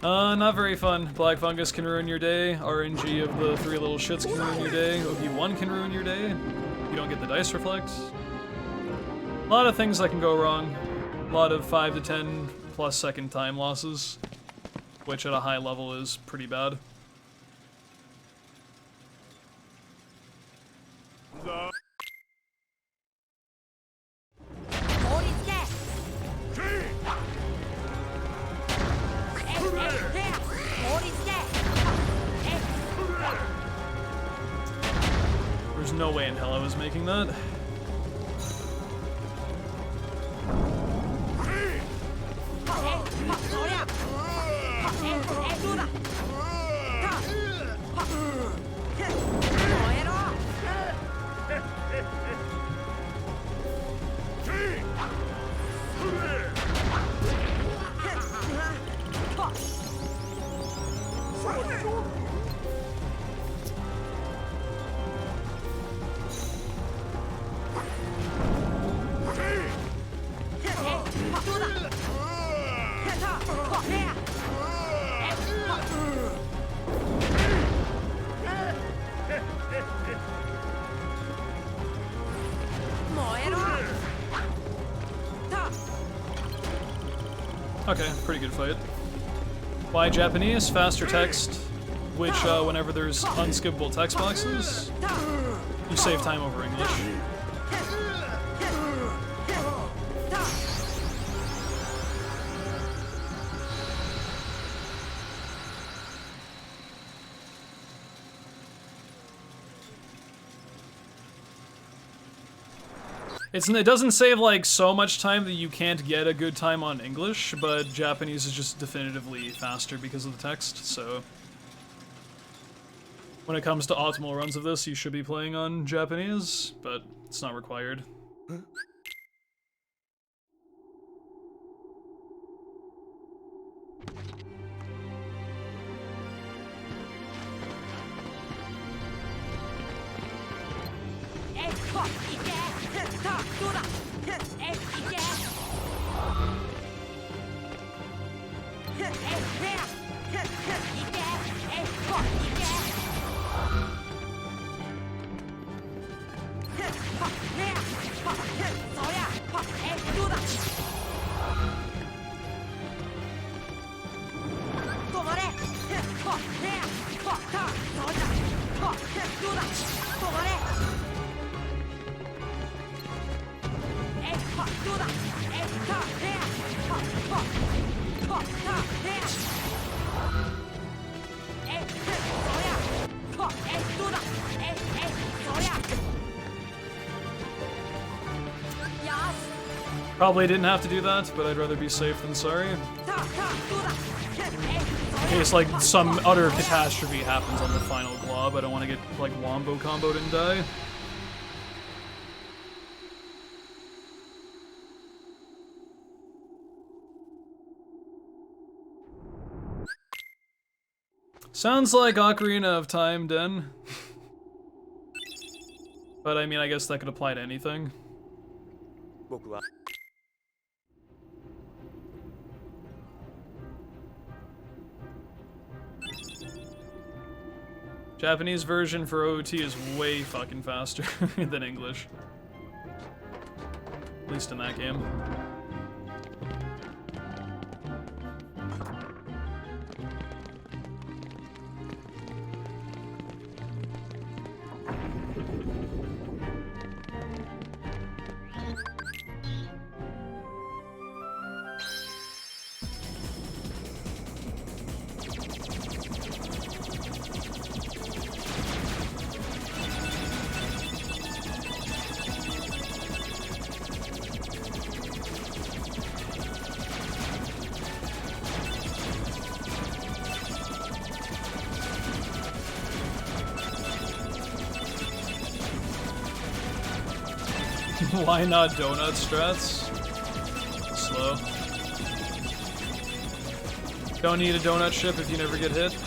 Not very fun. Black Fungus can ruin your day, RNG of the three little shits can ruin your day, OP1 can ruin your day, you don't get the dice reflect. A lot of things that can go wrong. A lot of 5 to 10 plus second time losses, which at a high level is pretty bad. There's no way in hell I was making that. Okay, pretty good fight. Why Japanese? Faster text, which whenever there's unskippable text boxes, you save time over English. It doesn't save like so much time that you can't get a good time on English, but Japanese is just definitively faster because of the text, so when it comes to optimal runs of this, you should be playing on Japanese, but it's not required. Probably didn't have to do that, but I'd rather be safe than sorry. In case, like, some utter catastrophe happens on the final glob, I don't want to get, like, wombo comboed and die. Sounds like Ocarina of Time, Den. But I mean, I guess that could apply to anything. Japanese version for OOT is way fucking faster than English. At least in that game. Why not donut strats? Slow. Don't need a donut ship if you never get hit.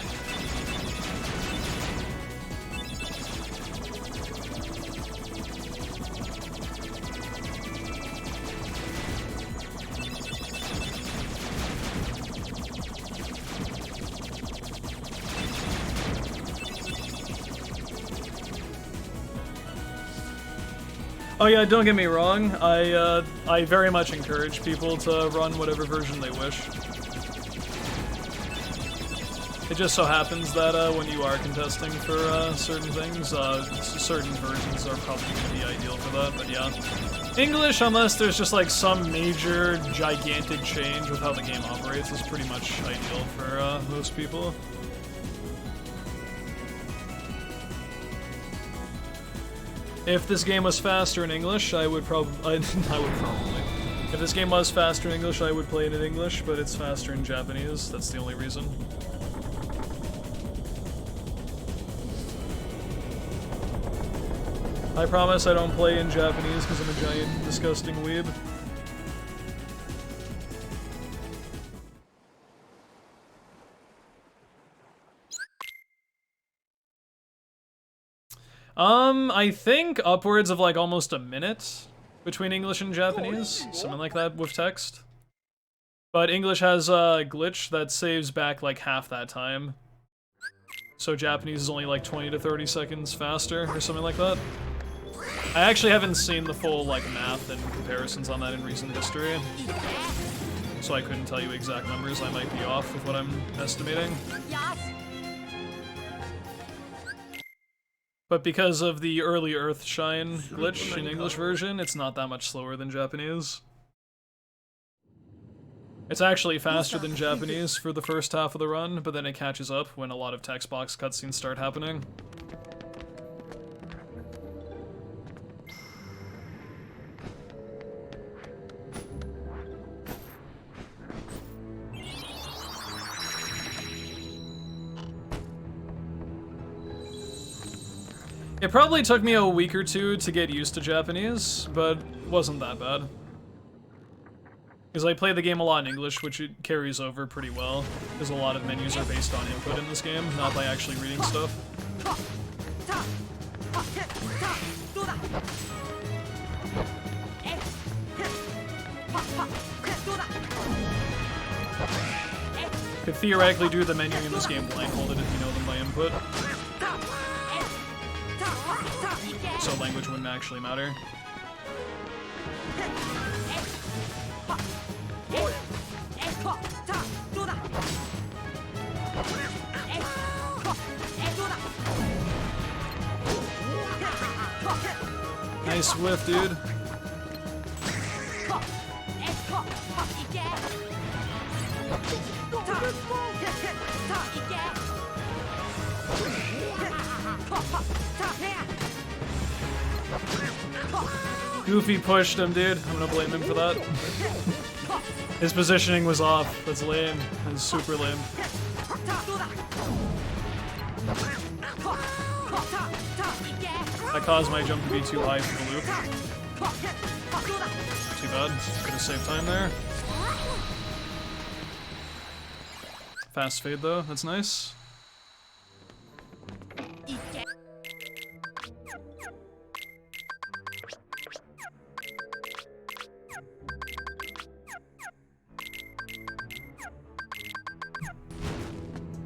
Oh yeah, don't get me wrong. I very much encourage people to run whatever version they wish. It just so happens that when you are contesting for certain things, certain versions are probably going to be ideal for that. But yeah, English, unless there's just like some major gigantic change with how the game operates, is pretty much ideal for most people. If this game was faster in English, I would probably. If this game was faster in English, I would play it in English, but it's faster in Japanese. That's the only reason. I promise I don't play in Japanese because I'm a giant, disgusting weeb. I think upwards of like almost a minute between English and Japanese, something like that with text. But English has a glitch that saves back like half that time. So Japanese is only like 20 to 30 seconds faster or something like that. I actually haven't seen the full like math and comparisons on that in recent history. So I couldn't tell you exact numbers. I might be off with what I'm estimating. But because of the early Earthshine glitch in English version, it's not that much slower than Japanese. It's actually faster than Japanese for the first half of the run, but then it catches up when a lot of text box cutscenes start happening. It probably took me a week or two to get used to Japanese, but wasn't that bad. Because I play the game a lot in English, which it carries over pretty well, because a lot of menus are based on input in this game, not by actually reading stuff. Could theoretically do the menu in this game blindfolded if you know them by input. So language wouldn't actually matter. Nice whiff, dude. Goofy pushed him, dude. I'm gonna blame him for that. His positioning was off. That's lame. That's super lame. That caused my jump to be too high for the loop. Too bad. Could have saved time there. Fast fade though. That's nice.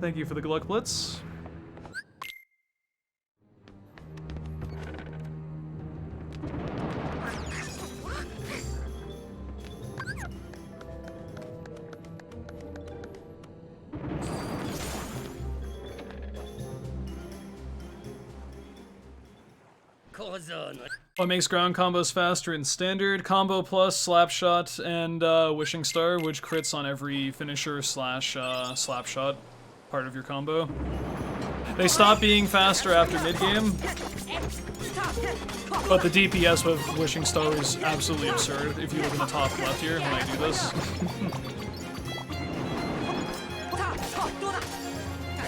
Thank you for the Gluck Blitz. What makes ground combos faster in standard? Combo plus slap shot and wishing star, which crits on every finisher slash slap shot part of your combo. They stop being faster after mid game, but the DPS with wishing star is absolutely absurd. If you look in the top left here when I do this.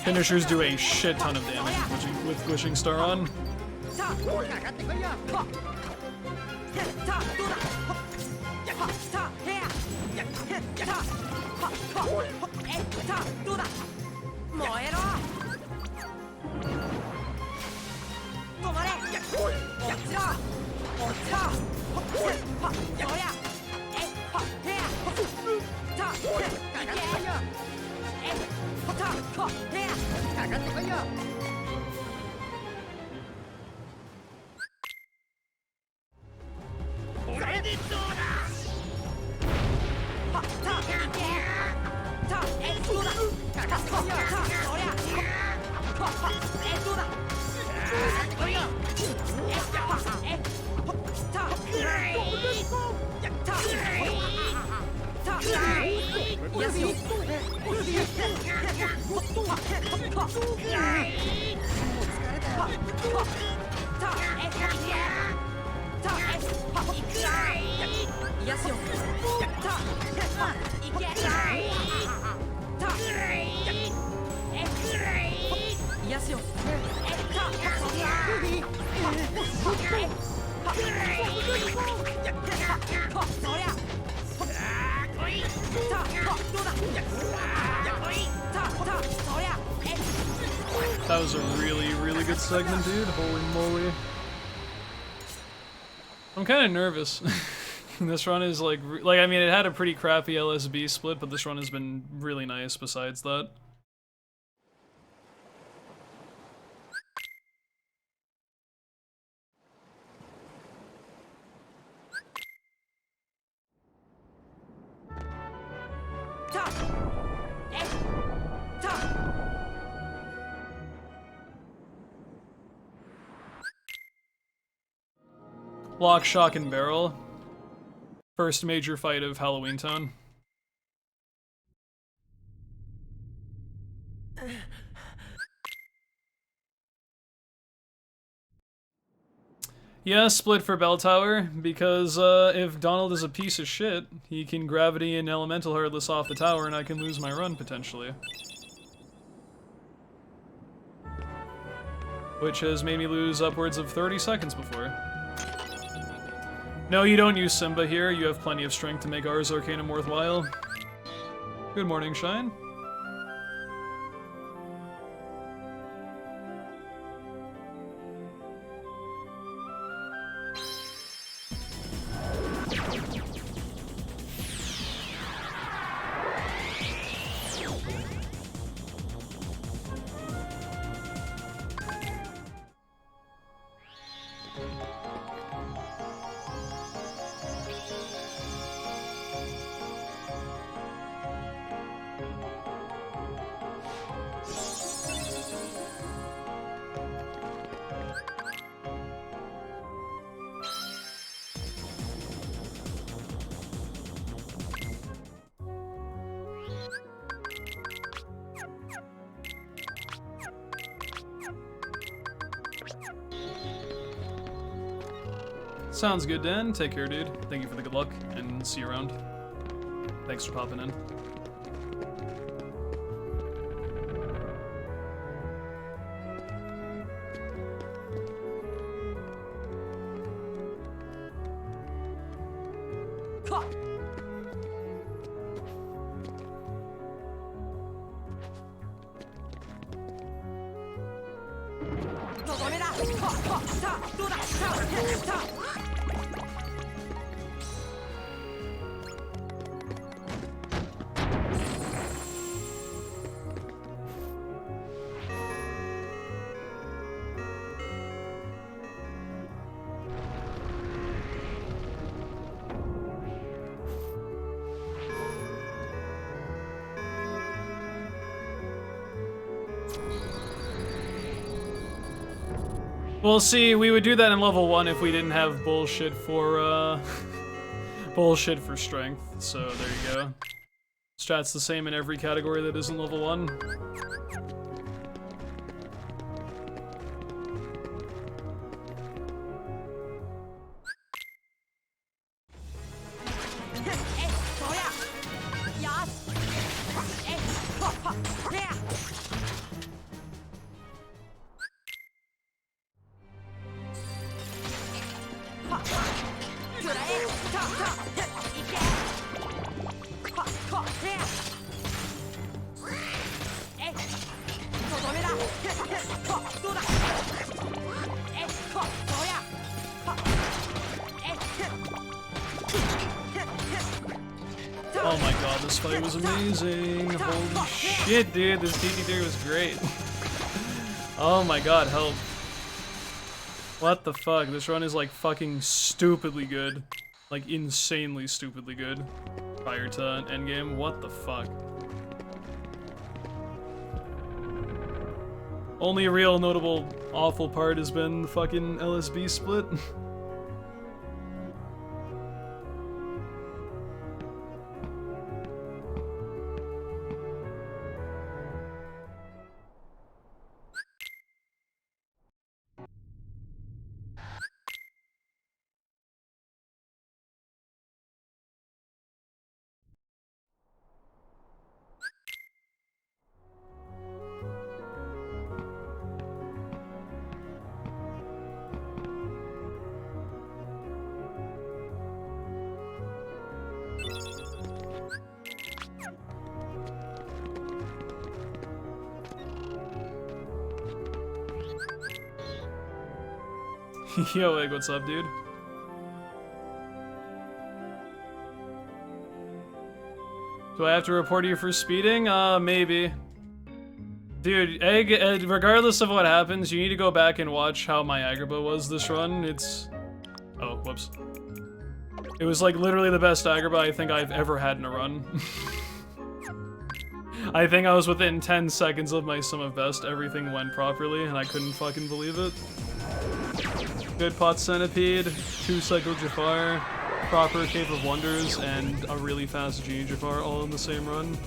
Finishers do a shit ton of damage with wishing star on. That was a really, really good segment, dude. Holy moly. I'm kind of nervous. This run is like, I mean, it had a pretty crappy LSB split, but this run has been really nice besides that. Lock, shock, and barrel. First major fight of Halloween Town. Yeah, split for Bell Tower, because if Donald is a piece of shit, he can gravity and elemental heartless off the tower and I can lose my run, potentially. Which has made me lose upwards of 30 seconds before. No, you don't use Simba here. You have plenty of strength to make Ars Arcanum worthwhile. Good morning, Shine. Sounds good, Dan. Take care, dude. Thank you for the good luck, and see you around. Thanks for popping in. Well, see, we would do that in level 1 if we didn't have bullshit for, bullshit for strength. So, there you go. Strat's the same in every category that isn't level 1. Oh my god, this fight was amazing. Holy shit, dude, this DD3 was great. Oh my god, help. What the fuck? This run is like fucking stupidly good. Like insanely stupidly good. Prior to endgame, what the fuck? Only real notable awful part has been the fucking LSB split. Yo, Egg, what's up, dude? Do I have to report you for speeding? Maybe. Dude, Egg, regardless of what happens, you need to go back and watch how my Agrabah was this run. It's... Oh, whoops. It was like literally the best Agrabah I think I've ever had in a run. I think I was within 10 seconds of my sum of best. Everything went properly, and I couldn't fucking believe it. Good pot centipede, 2 cycle Jafar, proper Cave of Wonders, and a really fast Genie Jafar all in the same run.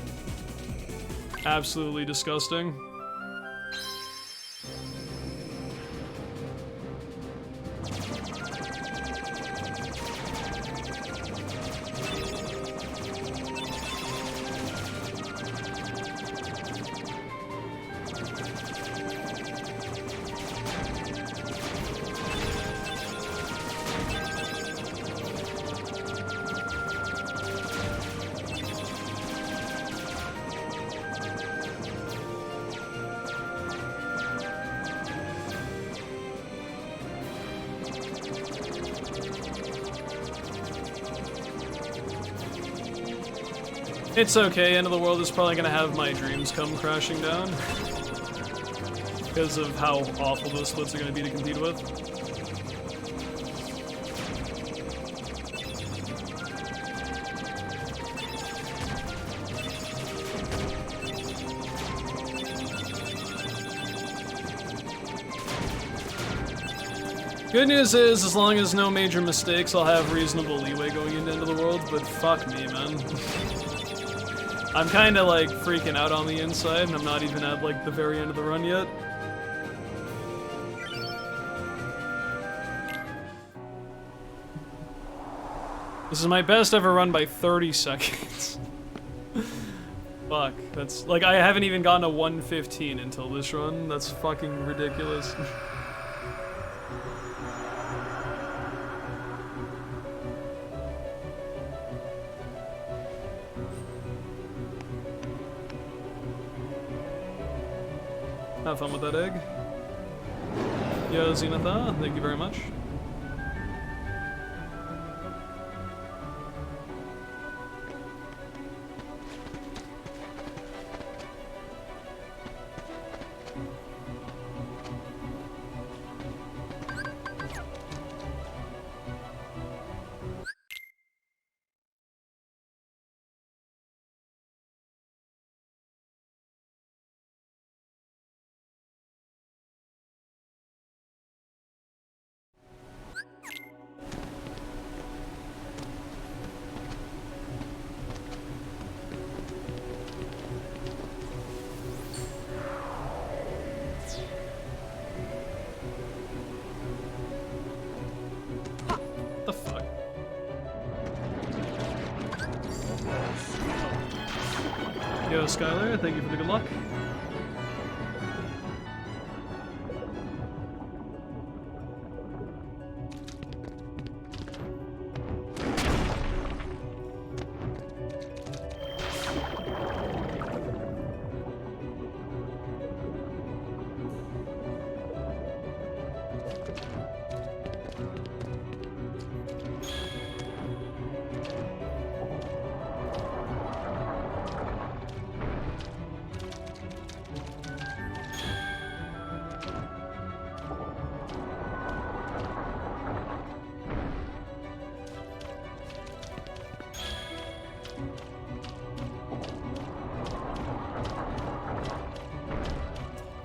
Absolutely disgusting. It's okay, End of the World is probably gonna have my dreams come crashing down. Because of how awful those splits are gonna be to compete with. Good news is, as long as no major mistakes, I'll have reasonable leeway going into End of the World, but fuck me, man. I'm kinda like freaking out on the inside, and I'm not even at like the very end of the run yet. This is my best ever run by 30 seconds. Fuck, that's like I haven't even gotten a 1:15 until this run. That's fucking ridiculous. Have fun with that egg. Yo, Zenitha, thank you very much. Yo, Skylar, thank you for the good luck.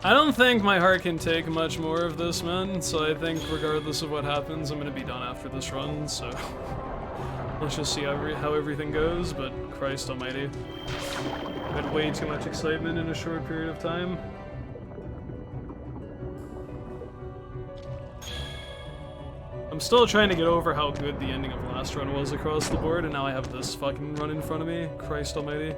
I don't think my heart can take much more of this, man, so I think regardless of what happens, I'm gonna be done after this run, so let's just see how everything goes, but Christ almighty. I've had way too much excitement in a short period of time. I'm still trying to get over how good the ending of last run was across the board, and now I have this fucking run in front of me. Christ almighty.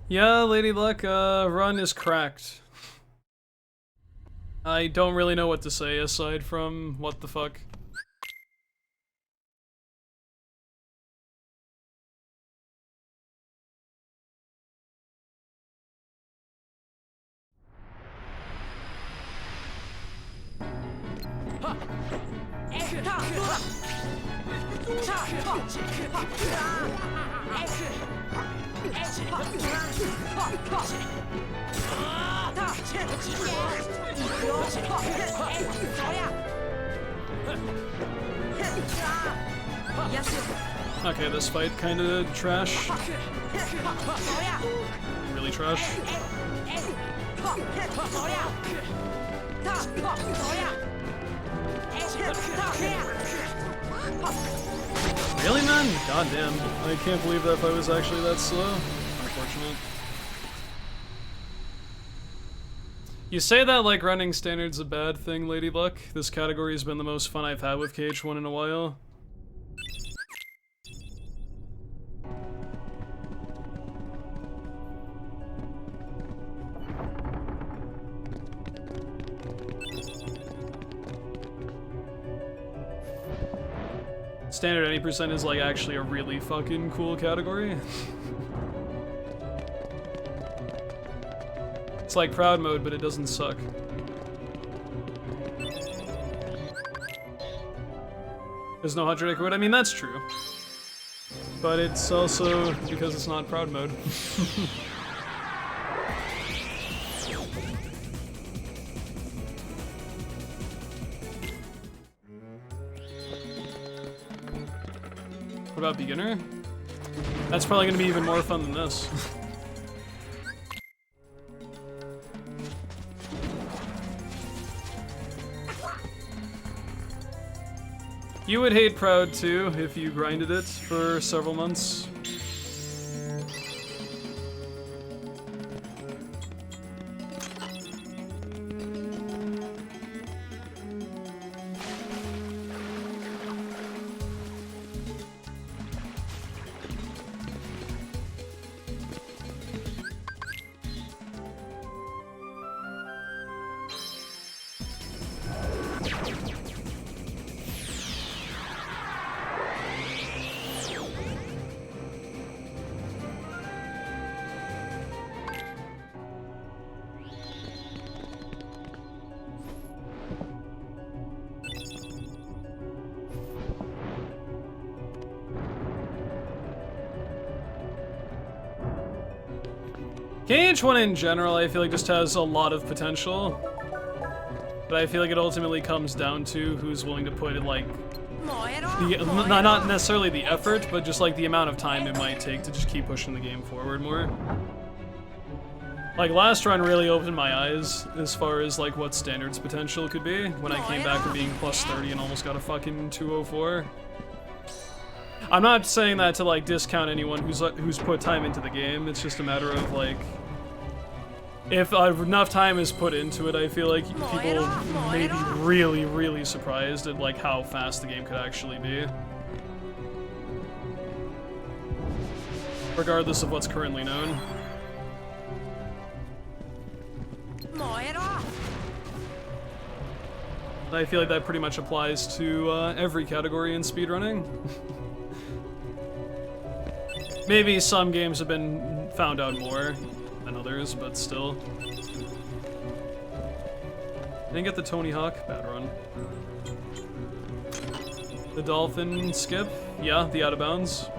Yeah, Lady Luck, run is cracked. I don't really know what to say aside from what the fuck. Okay, this fight kinda trash. Really trash. Really, man? God damn. I can't believe that fight was actually that slow. Unfortunate. You say that like running standard's a bad thing, Lady Luck. This category has been the most fun I've had with KH1 in a while. Standard any percent is like actually a really fucking cool category. It's like proud mode, but it doesn't suck. There's no 100 acre wood. I mean, that's true. But it's also because it's not proud mode. What about beginner? That's probably gonna be even more fun than this. You would hate proud too if you grinded it for several months. KH1 in general, I feel like just has a lot of potential. But I feel like it ultimately comes down to who's willing to put in, like, not necessarily the effort, but just like the amount of time it might take to just keep pushing the game forward more. Like, last run really opened my eyes as far as, like, what standards potential could be when I came back from being plus 30 and almost got a fucking 204. I'm not saying that to, like, discount anyone who's put time into the game. It's just a matter of, like, if enough time is put into it, I feel like people may be really, really surprised at, like, how fast the game could actually be. Regardless of what's currently known. I feel like that pretty much applies to every category in speedrunning. Maybe some games have been found out more than others, but still. Didn't get the Tony Hawk, bad run. The Dolphin skip, yeah, the out of bounds.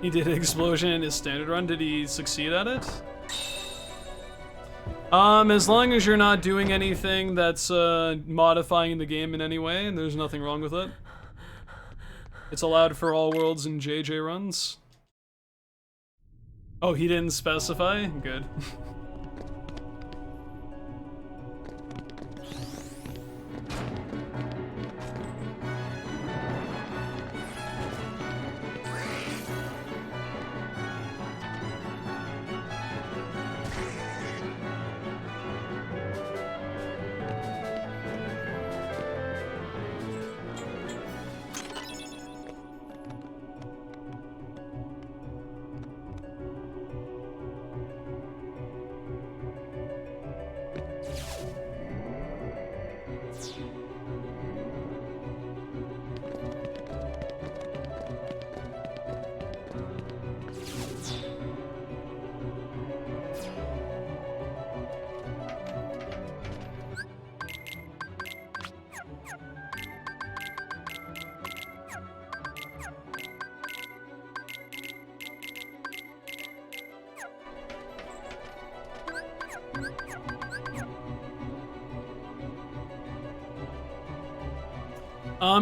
He did an explosion in his standard run. Did he succeed at it? As long as you're not doing anything that's modifying the game in any way, there's nothing wrong with it. It's allowed for all worlds and JJ runs. Oh, he didn't specify? Good.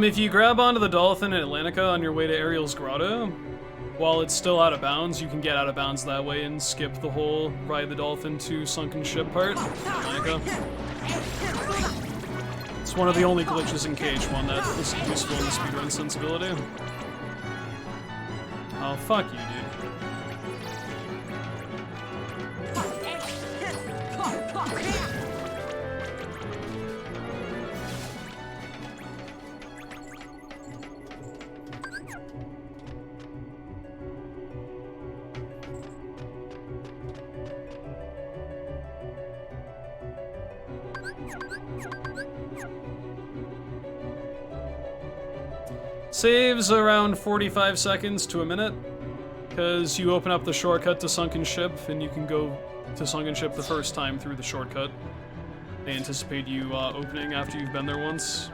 If you grab onto the Dolphin at Atlantica on your way to Ariel's Grotto, while it's still out of bounds, you can get out of bounds that way and skip the whole Ride the Dolphin to Sunken Ship part. It's one of the only glitches in KH1 that is useful in the speedrun sensibility. Oh, fuck you, dude. Saves around 45 seconds to a minute, because you open up the shortcut to Sunken Ship, and you can go to Sunken Ship the first time through the shortcut. They anticipate you opening after you've been there once.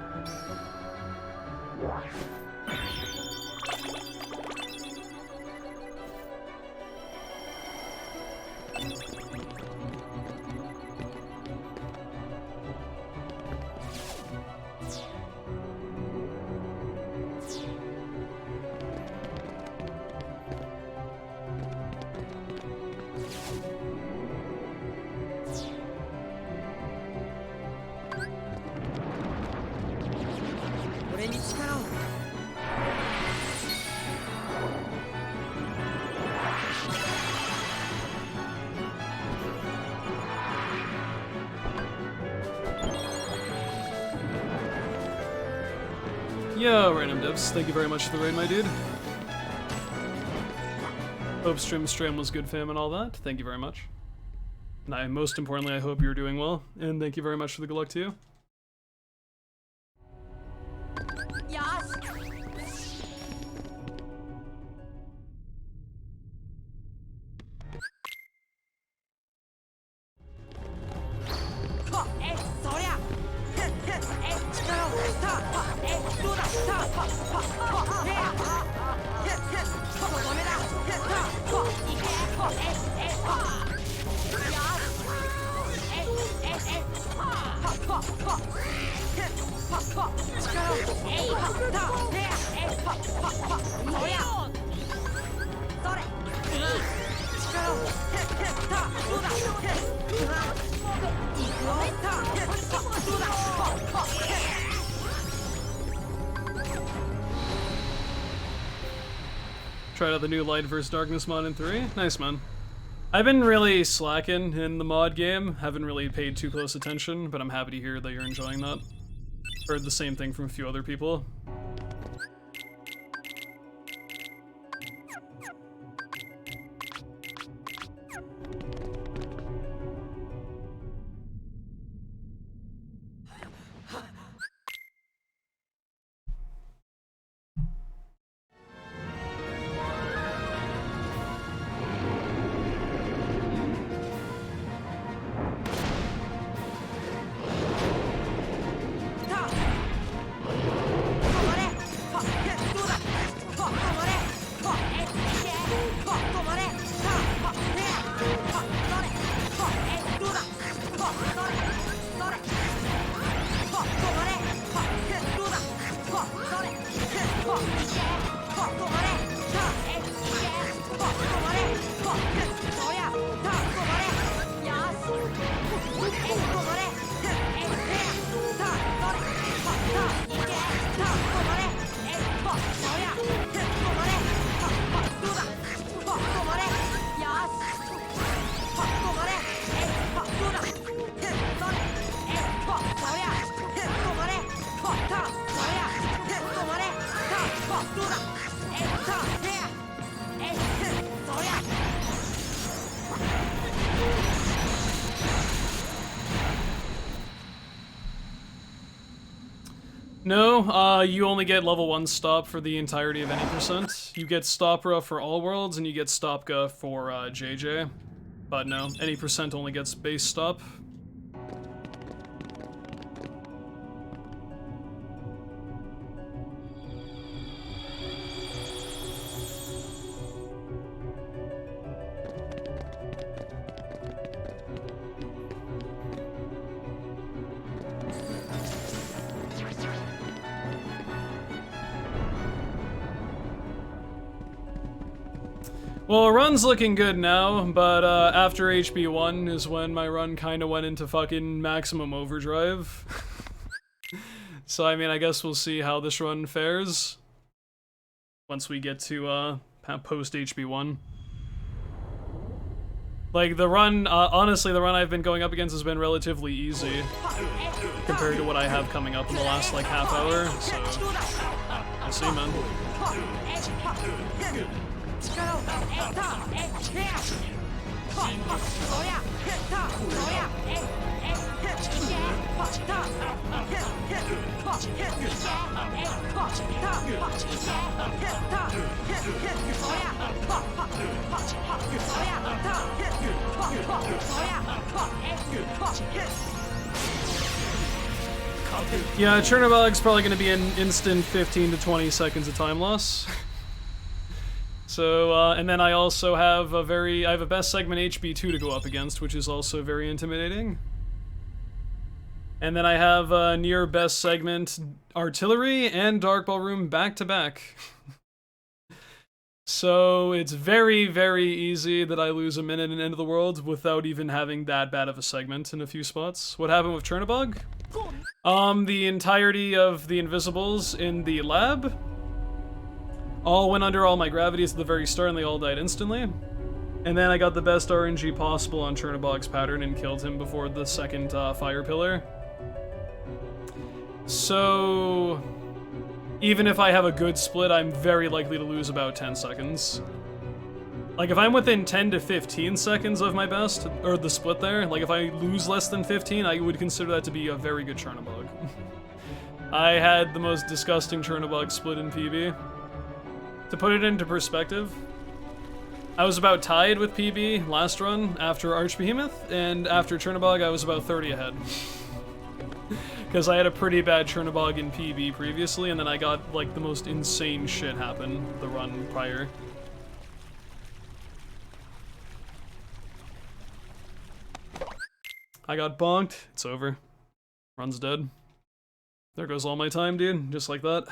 Yo, Random Dips, thank you very much for the raid, my dude. Hope stream was good, fam, and all that. Thank you very much. And most importantly, I hope you're doing well, and thank you very much for the good luck to you. Tried out the new Light vs. Darkness mod in 3. Nice, man. I've been really slacking in the mod game. Haven't really paid too close attention, but I'm happy to hear that you're enjoying that. Heard the same thing from a few other people. No, you only get level 1 stop for the entirety of any percent. You get Stopra for all worlds, and you get Stopga for JJ. But no, any percent only gets base stop. Well, run's looking good now, but after HB1 is when my run kind of went into fucking maximum overdrive. So, I mean, I guess we'll see how this run fares once we get to post HB1. Like, the run, honestly, the run I've been going up against has been relatively easy compared to what I have coming up in the last, like, half hour, so we'll see, man. Yeah, Chernobog's probably going to be an instant 15 to 20 seconds of time loss. So, and then I also have I have a best segment HB2 to go up against, which is also very intimidating. And then I have near best segment artillery and dark ballroom back to back. So it's very, very easy that I lose a minute in End of the World without even having that bad of a segment in a few spots. What happened with Chernobog? The entirety of the Invisibles in the lab all went under all my gravities at the very start and they all died instantly. And then I got the best RNG possible on Chernobog's pattern and killed him before the second fire pillar. So even if I have a good split, I'm very likely to lose about 10 seconds. Like, if I'm within 10 to 15 seconds of my best, or the split there, like, if I lose less than 15, I would consider that to be a very good Chernobog. I had the most disgusting Chernobog split in PB. To put it into perspective, I was about tied with PB last run after Archbehemoth, and after Chernobog, I was about 30 ahead. Because I had a pretty bad Chernobog in PB previously, and then I got, like, the most insane shit happen the run prior. I got bonked. It's over. Run's dead. There goes all my time, dude. Just like that.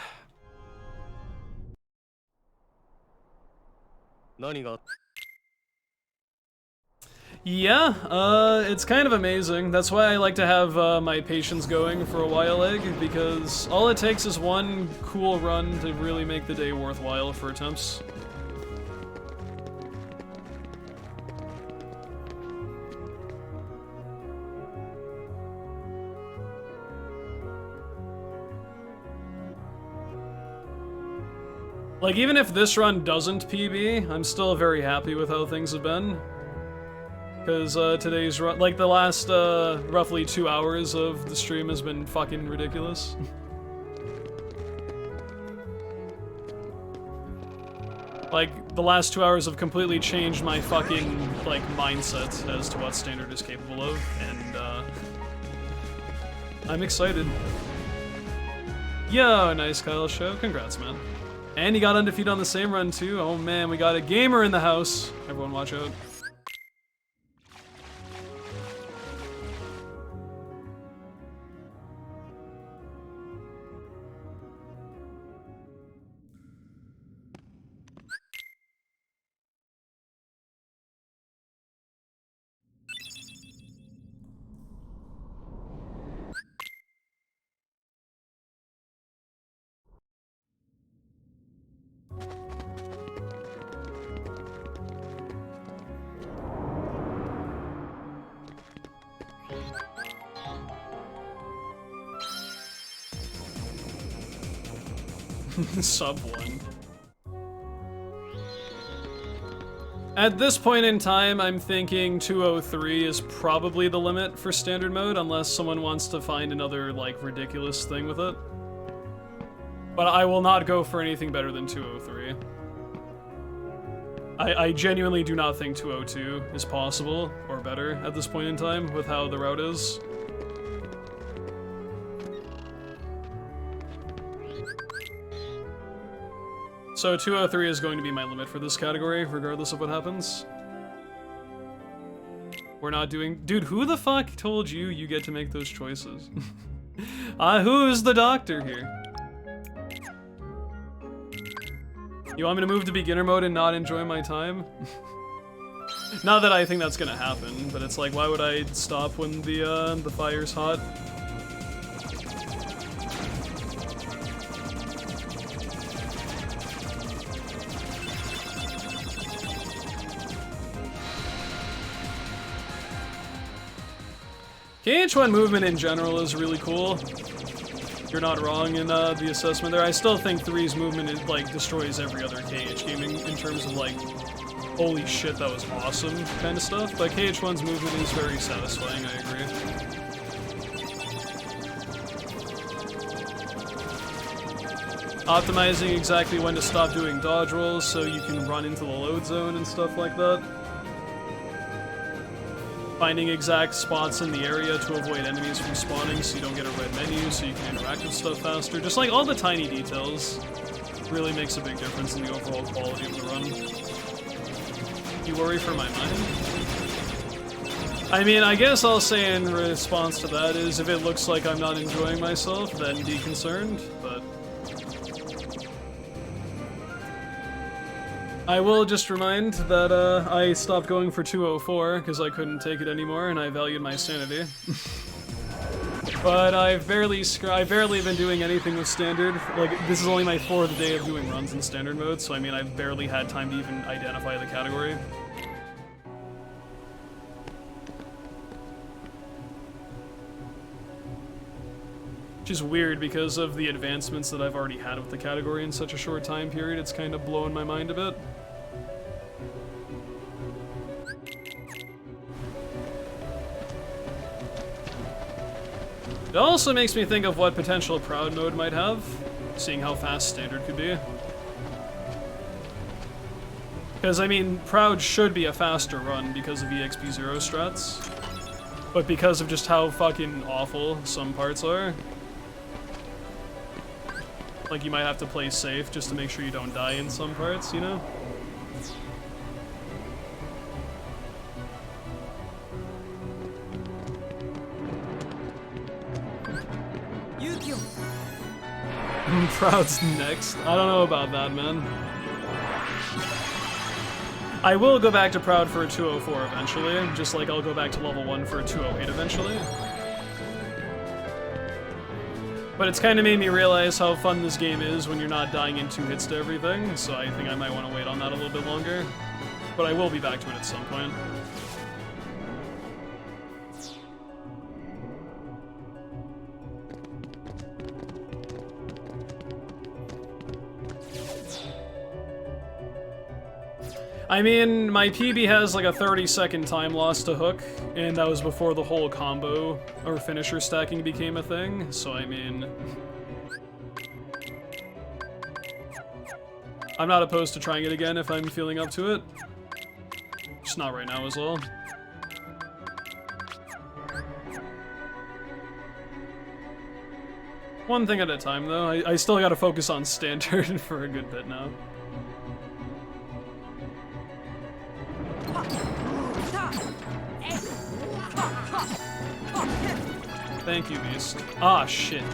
Yeah, it's kind of amazing. That's why I like to have my patience going for a while, because all it takes is one cool run to really make the day worthwhile for attempts. Like, even if this run doesn't PB, I'm still very happy with how things have been. Because today's run, like the last roughly 2 hours of the stream has been fucking ridiculous. Like, the last 2 hours have completely changed my fucking, like, mindset as to what Standard is capable of, and I'm excited. Yo, nice Kyle show, congrats, man. And he got undefeated on the same run, too. Oh man, we got a gamer in the house. Everyone watch out. Sub 1. At this point in time, I'm thinking 203 is probably the limit for standard mode, unless someone wants to find another, like, ridiculous thing with it. But I will not go for anything better than 203. I genuinely do not think 202 is possible, or better, at this point in time, with how the route is. So 203 is going to be my limit for this category, regardless of what happens. We're not doing... Dude, who the fuck told you you get to make those choices? Who's the doctor here? You want me to move to beginner mode and not enjoy my time? Not that I think that's gonna happen, but it's like, why would I stop when the fire's hot? KH1 movement in general is really cool. You're not wrong in the assessment there. I still think 3's movement is, like, destroys every other KH game in terms of, like, holy shit, that was awesome kind of stuff. But KH1's movement is very satisfying, I agree. Optimizing exactly when to stop doing dodge rolls so you can run into the load zone and stuff like that. Finding exact spots in the area to avoid enemies from spawning so you don't get a red menu so you can interact with stuff faster. Just like all the tiny details really makes a big difference in the overall quality of the run. You worry for my mind? I mean, I guess I'll say in response to that is if it looks like I'm not enjoying myself, then be concerned, but I will just remind that I stopped going for 204 because I couldn't take it anymore and I valued my sanity. But I've barely been doing anything with standard. Like, this is only my 4th day of doing runs in standard mode, so I mean, I've barely had time to even identify the category. Which is weird because of the advancements that I've already had with the category in such a short time period. It's kind of blowing my mind a bit. It also makes me think of what potential Proud mode might have, seeing how fast standard could be. Because, I mean, Proud should be a faster run because of EXP0 strats, but because of just how fucking awful some parts are, like, you might have to play safe just to make sure you don't die in some parts, you know? Proud's next. I don't know about that, man. I will go back to Proud for a 204 eventually, just like I'll go back to level 1 for a 208 eventually. But it's kind of made me realize how fun this game is when you're not dying in 2 hits to everything, so I think I might want to wait on that a little bit longer. But I will be back to it at some point. I mean, my PB has like a 30-second time loss to hook, and that was before the whole combo or finisher stacking became a thing, so I mean, I'm not opposed to trying it again if I'm feeling up to it. Just not right now as well. One thing at a time though, I still gotta focus on standard for a good bit now. Thank you, Beast. Ah, shit.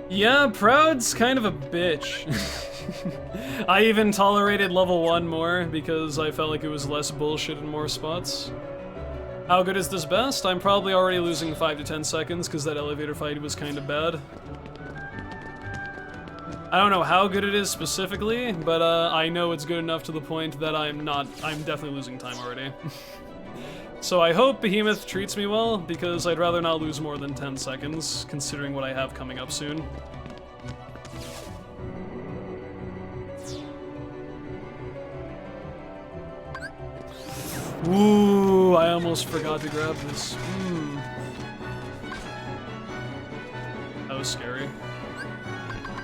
Yeah, Proud's kind of a bitch. I even tolerated level 1 more because I felt like it was less bullshit in more spots. How good is this best? I'm probably already losing 5 to 10 seconds because that elevator fight was kind of bad. I don't know how good it is specifically, but I know it's good enough to the point that I'm definitely losing time already. So I hope Behemoth treats me well, because I'd rather not lose more than 10 seconds, considering what I have coming up soon. Ooh, I almost forgot to grab this. That was scary.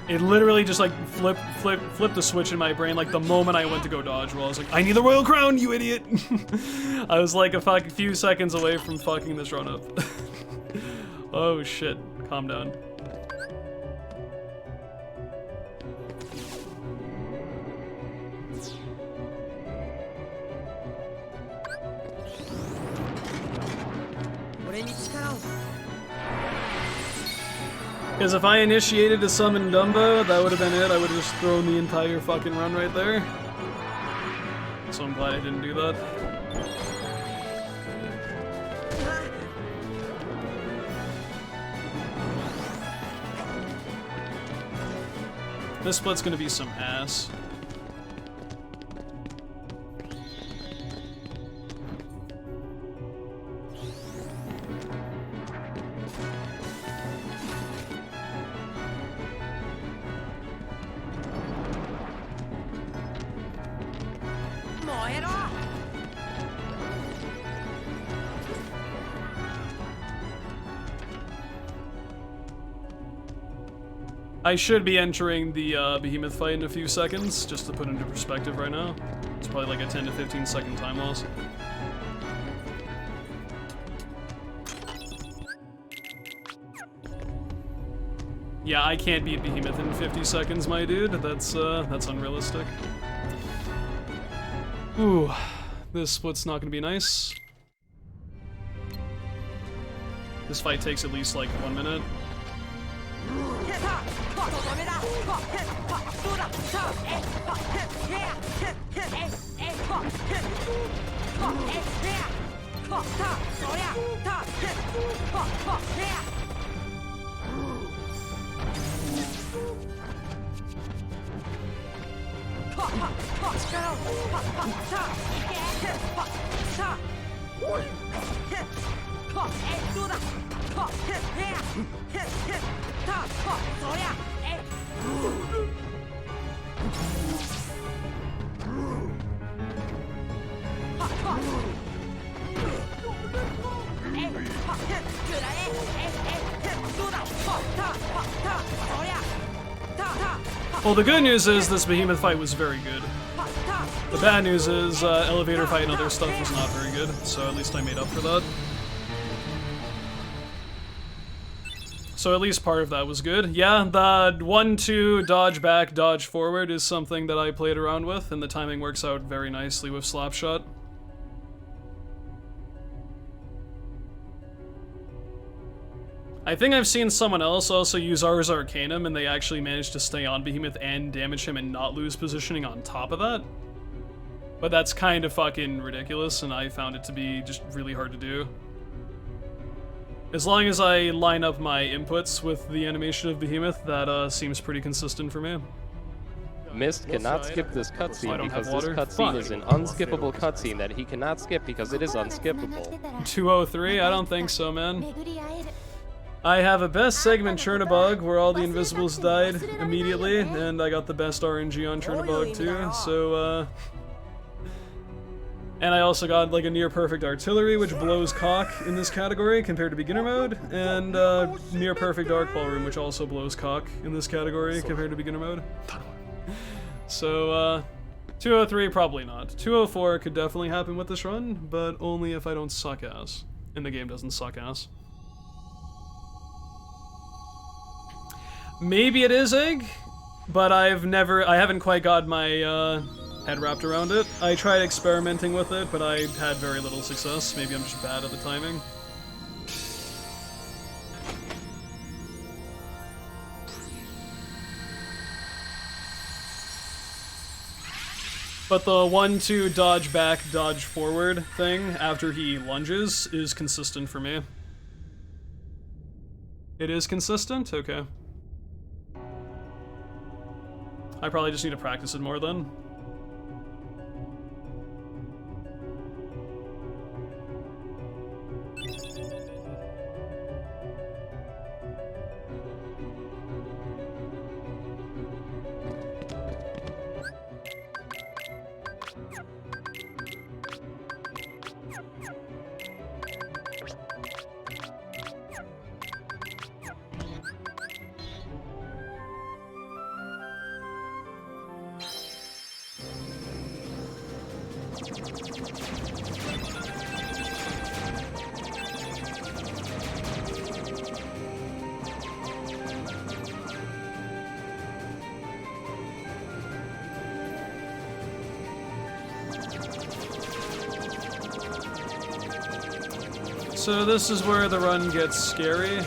It literally just like flipped the switch in my brain like the moment I went to go dodge roll. I was like, I need the Royal Crown, you idiot! I was like a few seconds away from fucking this run up. Oh shit, calm down. Because if I initiated a summon Dumbo, that would have been it. I would have just thrown the entire fucking run right there. So I'm glad I didn't do that. This split's gonna be some ass. I should be entering the behemoth fight in a few seconds, just to put into perspective right now. It's probably like a 10 to 15 second time loss. Yeah, I can't beat behemoth in 50 seconds, my dude. That's unrealistic. Ooh, this split's not gonna be nice. This fight takes at least like 1 minute. Well, the good news is this behemoth fight was very good. The bad news is elevator fight and other stuff was not very good, so at least I made up for that. So at least part of that was good. Yeah, the 1-2 dodge back, dodge forward is something that I played around with, and the timing works out very nicely with Slapshot. I think I've seen someone else also use Ars Arcanum, and they actually managed to stay on Behemoth and damage him and not lose positioning on top of that. But that's kind of fucking ridiculous, and I found it to be just really hard to do. As long as I line up my inputs with the animation of Behemoth, that seems pretty consistent for me. Mist cannot skip this cutscene because this cutscene is an unskippable cutscene that he cannot skip because it is unskippable. 203? I don't think so, man. I have a best segment Chernabog where all the invisibles died immediately, and I got the best RNG on Chernabog too, so and I also got like a near perfect artillery, which blows cock in this category compared to beginner mode, and near perfect dark ballroom, which also blows cock in this category compared to beginner mode. So 203 probably not. 204 could definitely happen with this run, but only if I don't suck ass, and the game doesn't suck ass. Maybe it is egg, but I haven't quite got my head wrapped around it. I tried experimenting with it, but I had very little success. Maybe I'm just bad at the timing. But the 1-2 dodge back, dodge forward thing after he lunges is consistent for me. It is consistent? Okay. I probably just need to practice it more then. So this is where the run gets scary.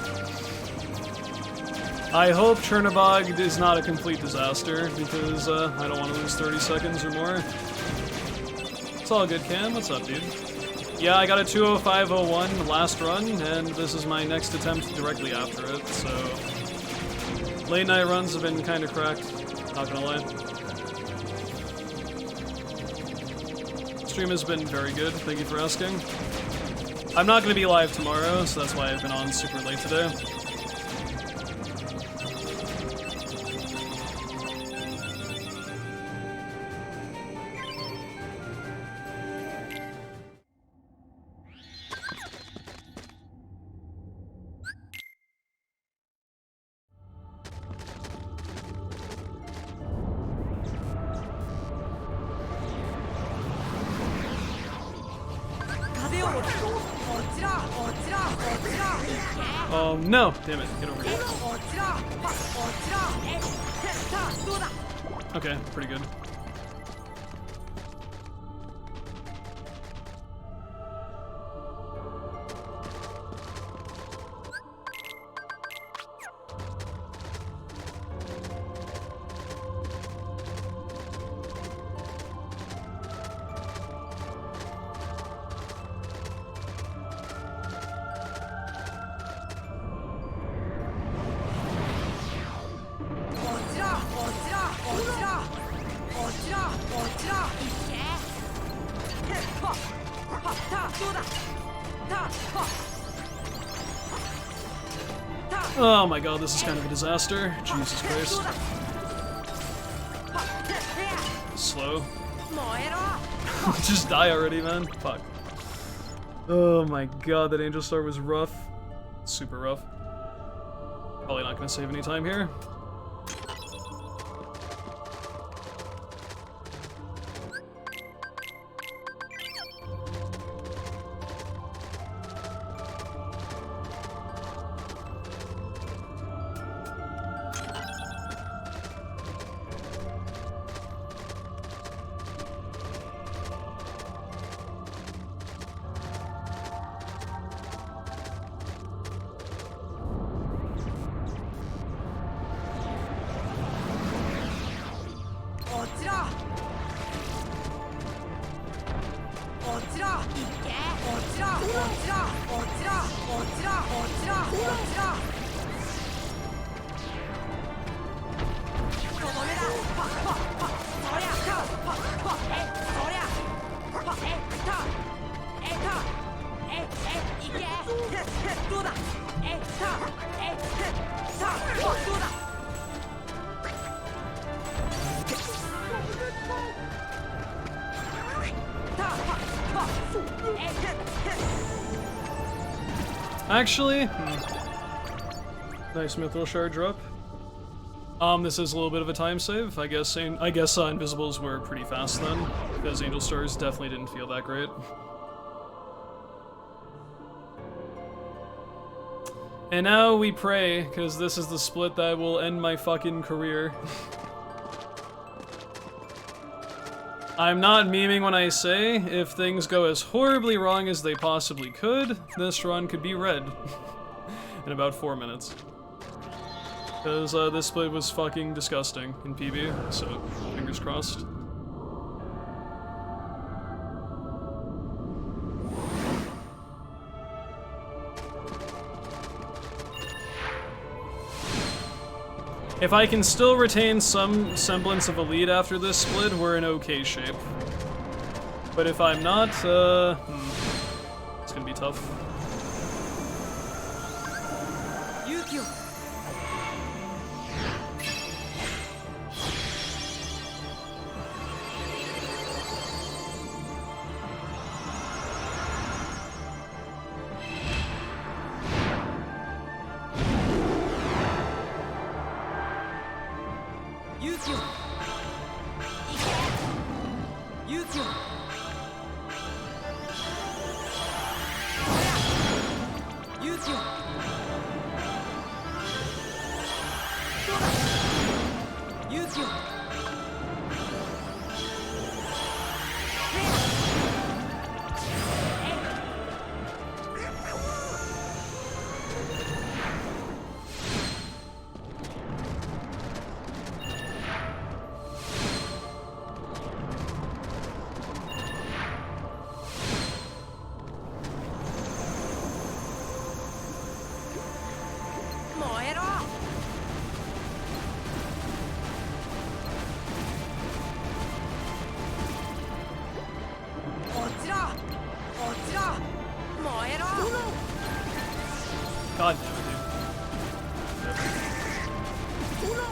I hope Chernobog is not a complete disaster, because I don't want to lose 30 seconds or more. It's all good, Cam. What's up, dude? Yeah, I got a 2:05:01 last run, and this is my next attempt directly after it, so... Late night runs have been kind of cracked, not gonna lie. Stream has been very good, thank you for asking. I'm not gonna be live tomorrow, so that's why I've been on super late today. No! Damn it, get over here. Okay, pretty good. Oh my god, this is kind of a disaster. Jesus Christ. Slow. Just die already, man. Fuck. Oh my god, that Angel Star was rough. Super rough. Probably not gonna save any time here. Actually, nice mithril shard drop. This is a little bit of a time save. I guess invisibles were pretty fast then, because Angel Stars definitely didn't feel that great. And now we pray, because this is the split that will end my fucking career. I'm not memeing when I say, if things go as horribly wrong as they possibly could, this run could be red in about 4 minutes. Because this split was fucking disgusting in PB, so fingers crossed. If I can still retain some semblance of a lead after this split, we're in okay shape. But if I'm not, it's gonna be tough.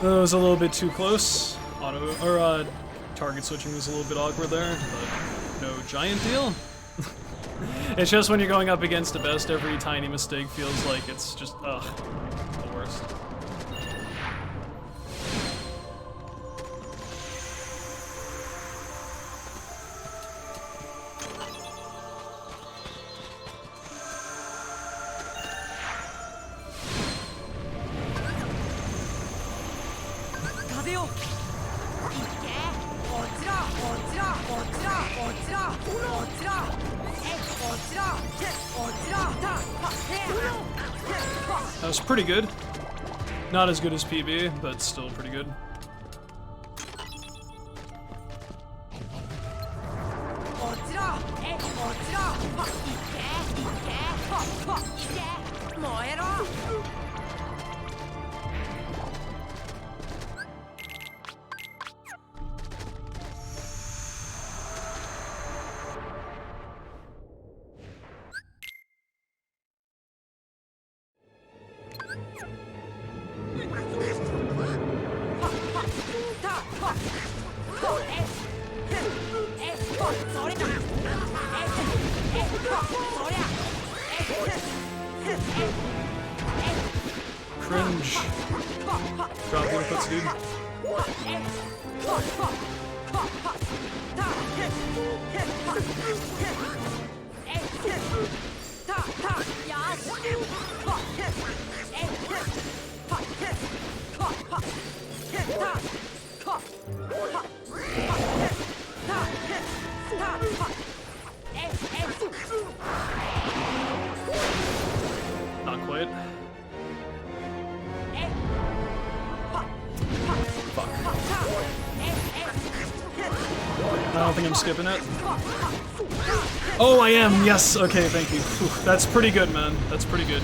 It was a little bit too close. Target switching was a little bit awkward there, but no giant deal. It's just when you're going up against the best, every tiny mistake feels like it's just, ugh, the worst. That was pretty good. Not as good as PB, but still pretty good. Cringe. Drop one puts, dude. Not quite. Fuck. I don't think I'm skipping it. Oh, I am! Yes! Okay, thank you. Whew, that's pretty good, man. That's pretty good.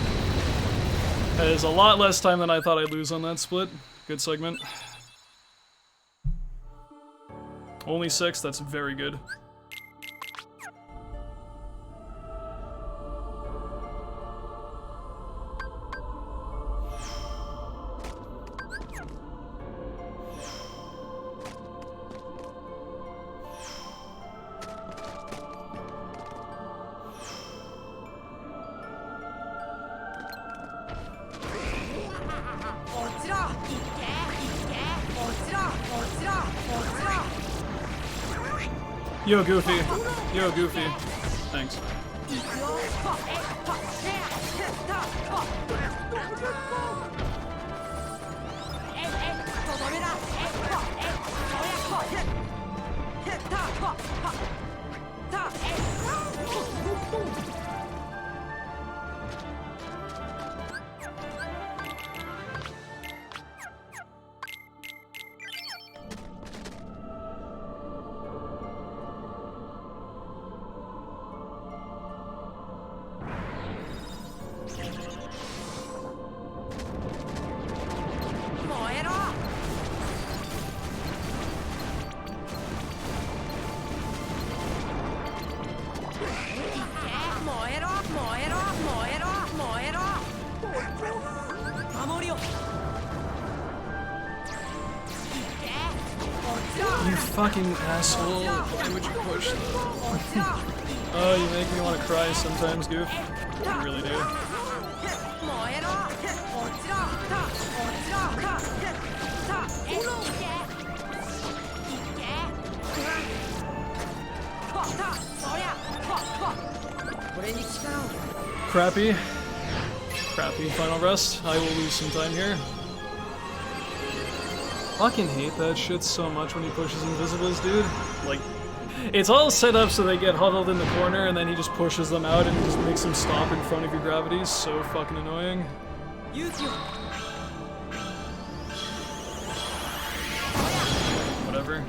That is a lot less time than I thought I'd lose on that split. Good segment. Only 6, that's very good. Yo, Goofy. Yo, Goofy. Thanks. You fucking asshole. Why would you push that? Oh, you make me want to cry sometimes, Goof. You really do. Crappy. Crappy final rest. I will lose some time here. Fucking hate that shit so much when he pushes invisibles, dude. Like, it's all set up so they get huddled in the corner and then he just pushes them out and just makes them stop in front of your gravity. So fucking annoying. Whatever.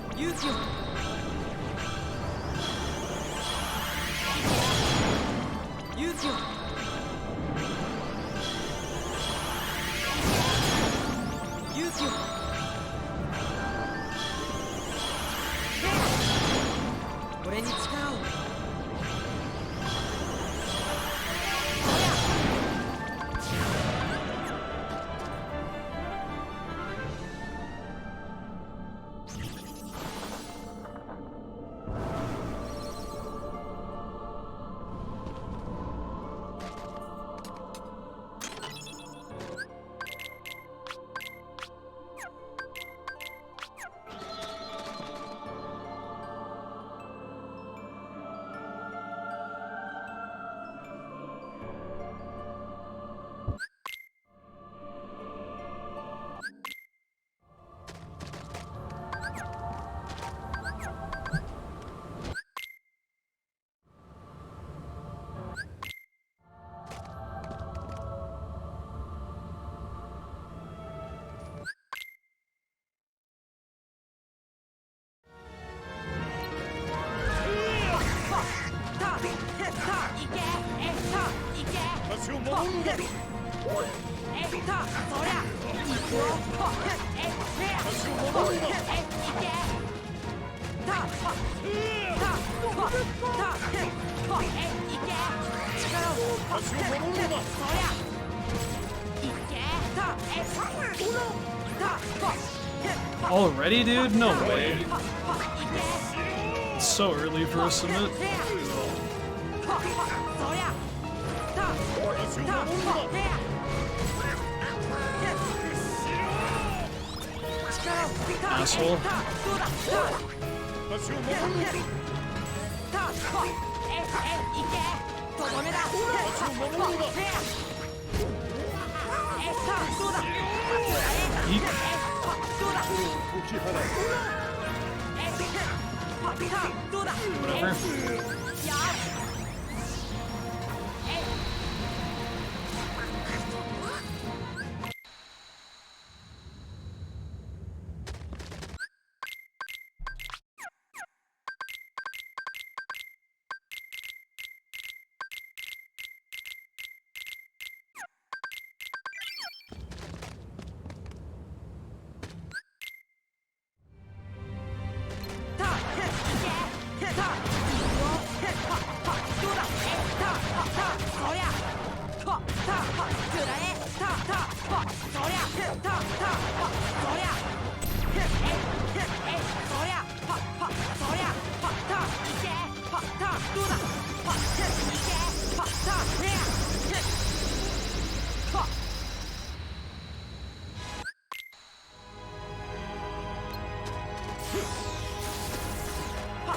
Already, dude? No way. It's so early for a submit. Asshole. Whatever.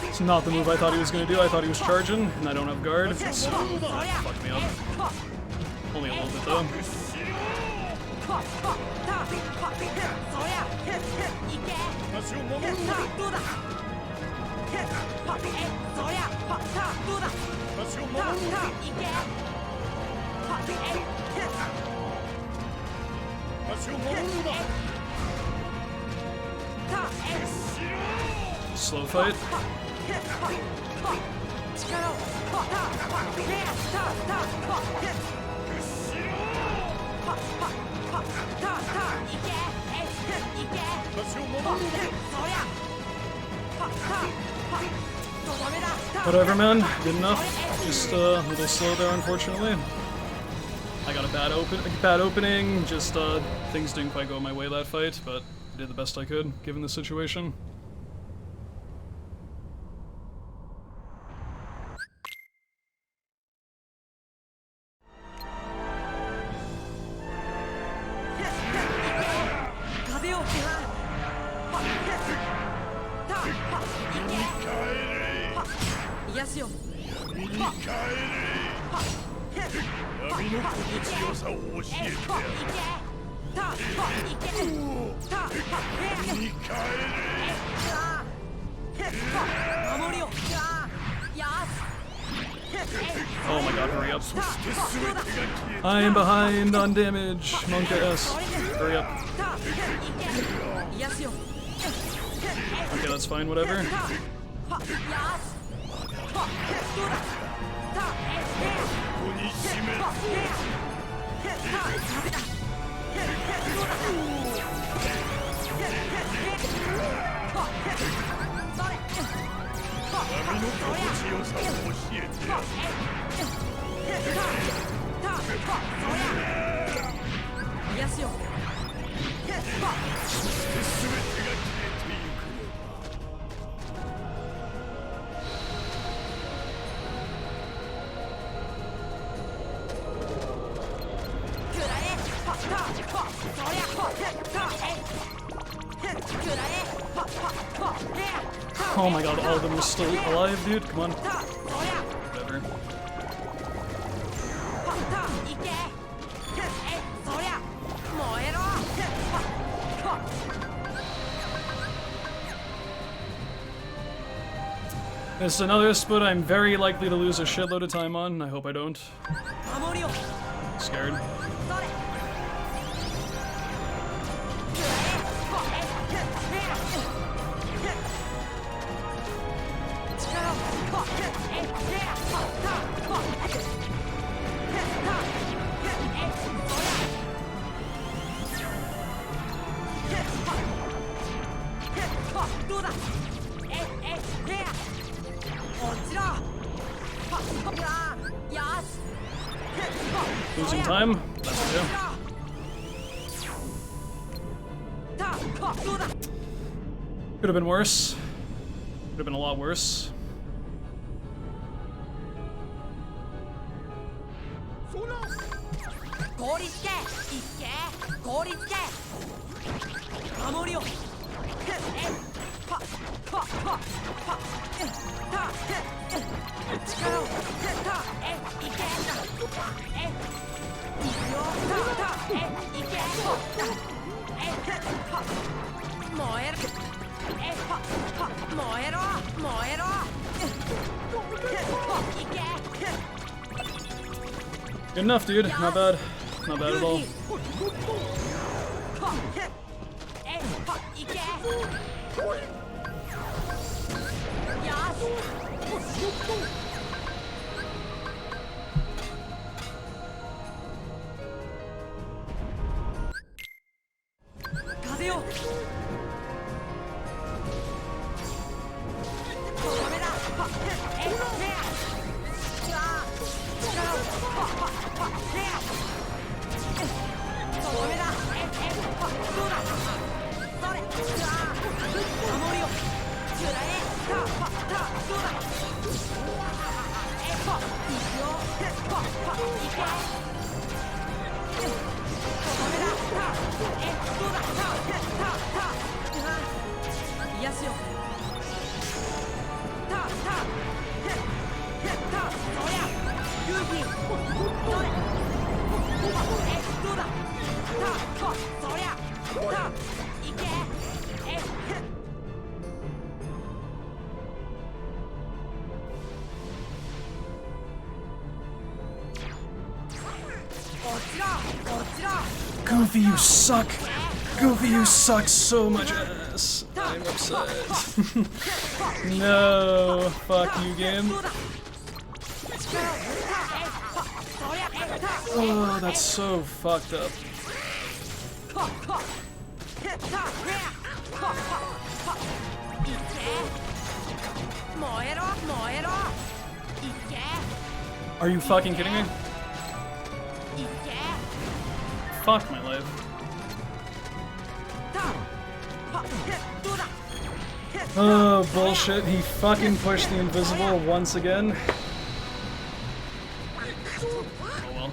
It's not the move I thought he was going to do. I thought he was charging, and I don't have guard, so that fucked me up. Only a little bit though. Slow fight. Whatever, man. Good enough. Just a little slow there, unfortunately. I got a bad opening. Just things didn't quite go my way that fight, but I did the best I could given the situation. Oh my god, hurry up. I am behind on damage. Monka S. Hurry up. Okay, that's fine, whatever. Oh my god, all of them are still alive, dude. Come on. Whatever. It's another split I'm very likely to lose a shitload of time on. I hope I don't. Scared. Losing time. That's okay. Could have been worse. Could have been a lot worse. Good enough, dude. Not bad. Not bad at all. Goofy, you suck! Goofy, you suck so much ass! I'm upset. No, fuck you, game. Oh, that's so fucked up. Are you fucking kidding me? Fuck my life. Oh, bullshit. He fucking pushed the invisible once again. Oh well.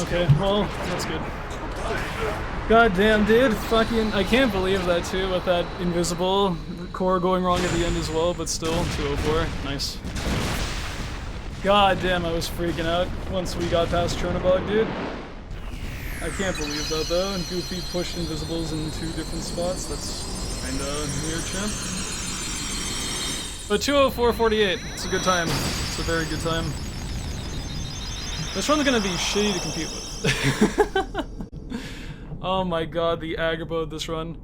Okay, well, that's good. God damn, dude. Fucking, I can't believe that too, with that invisible core going wrong at the end as well, but still, 204. Nice. God damn, I was freaking out once we got past Chernobog, dude. I can't believe that though, and Goofy pushed invisibles in 2 different spots. That's kinda weird, champ. But 204.48, it's a good time. It's a very good time. This run's gonna be shitty to compete with. Oh my god, the aggro of this run.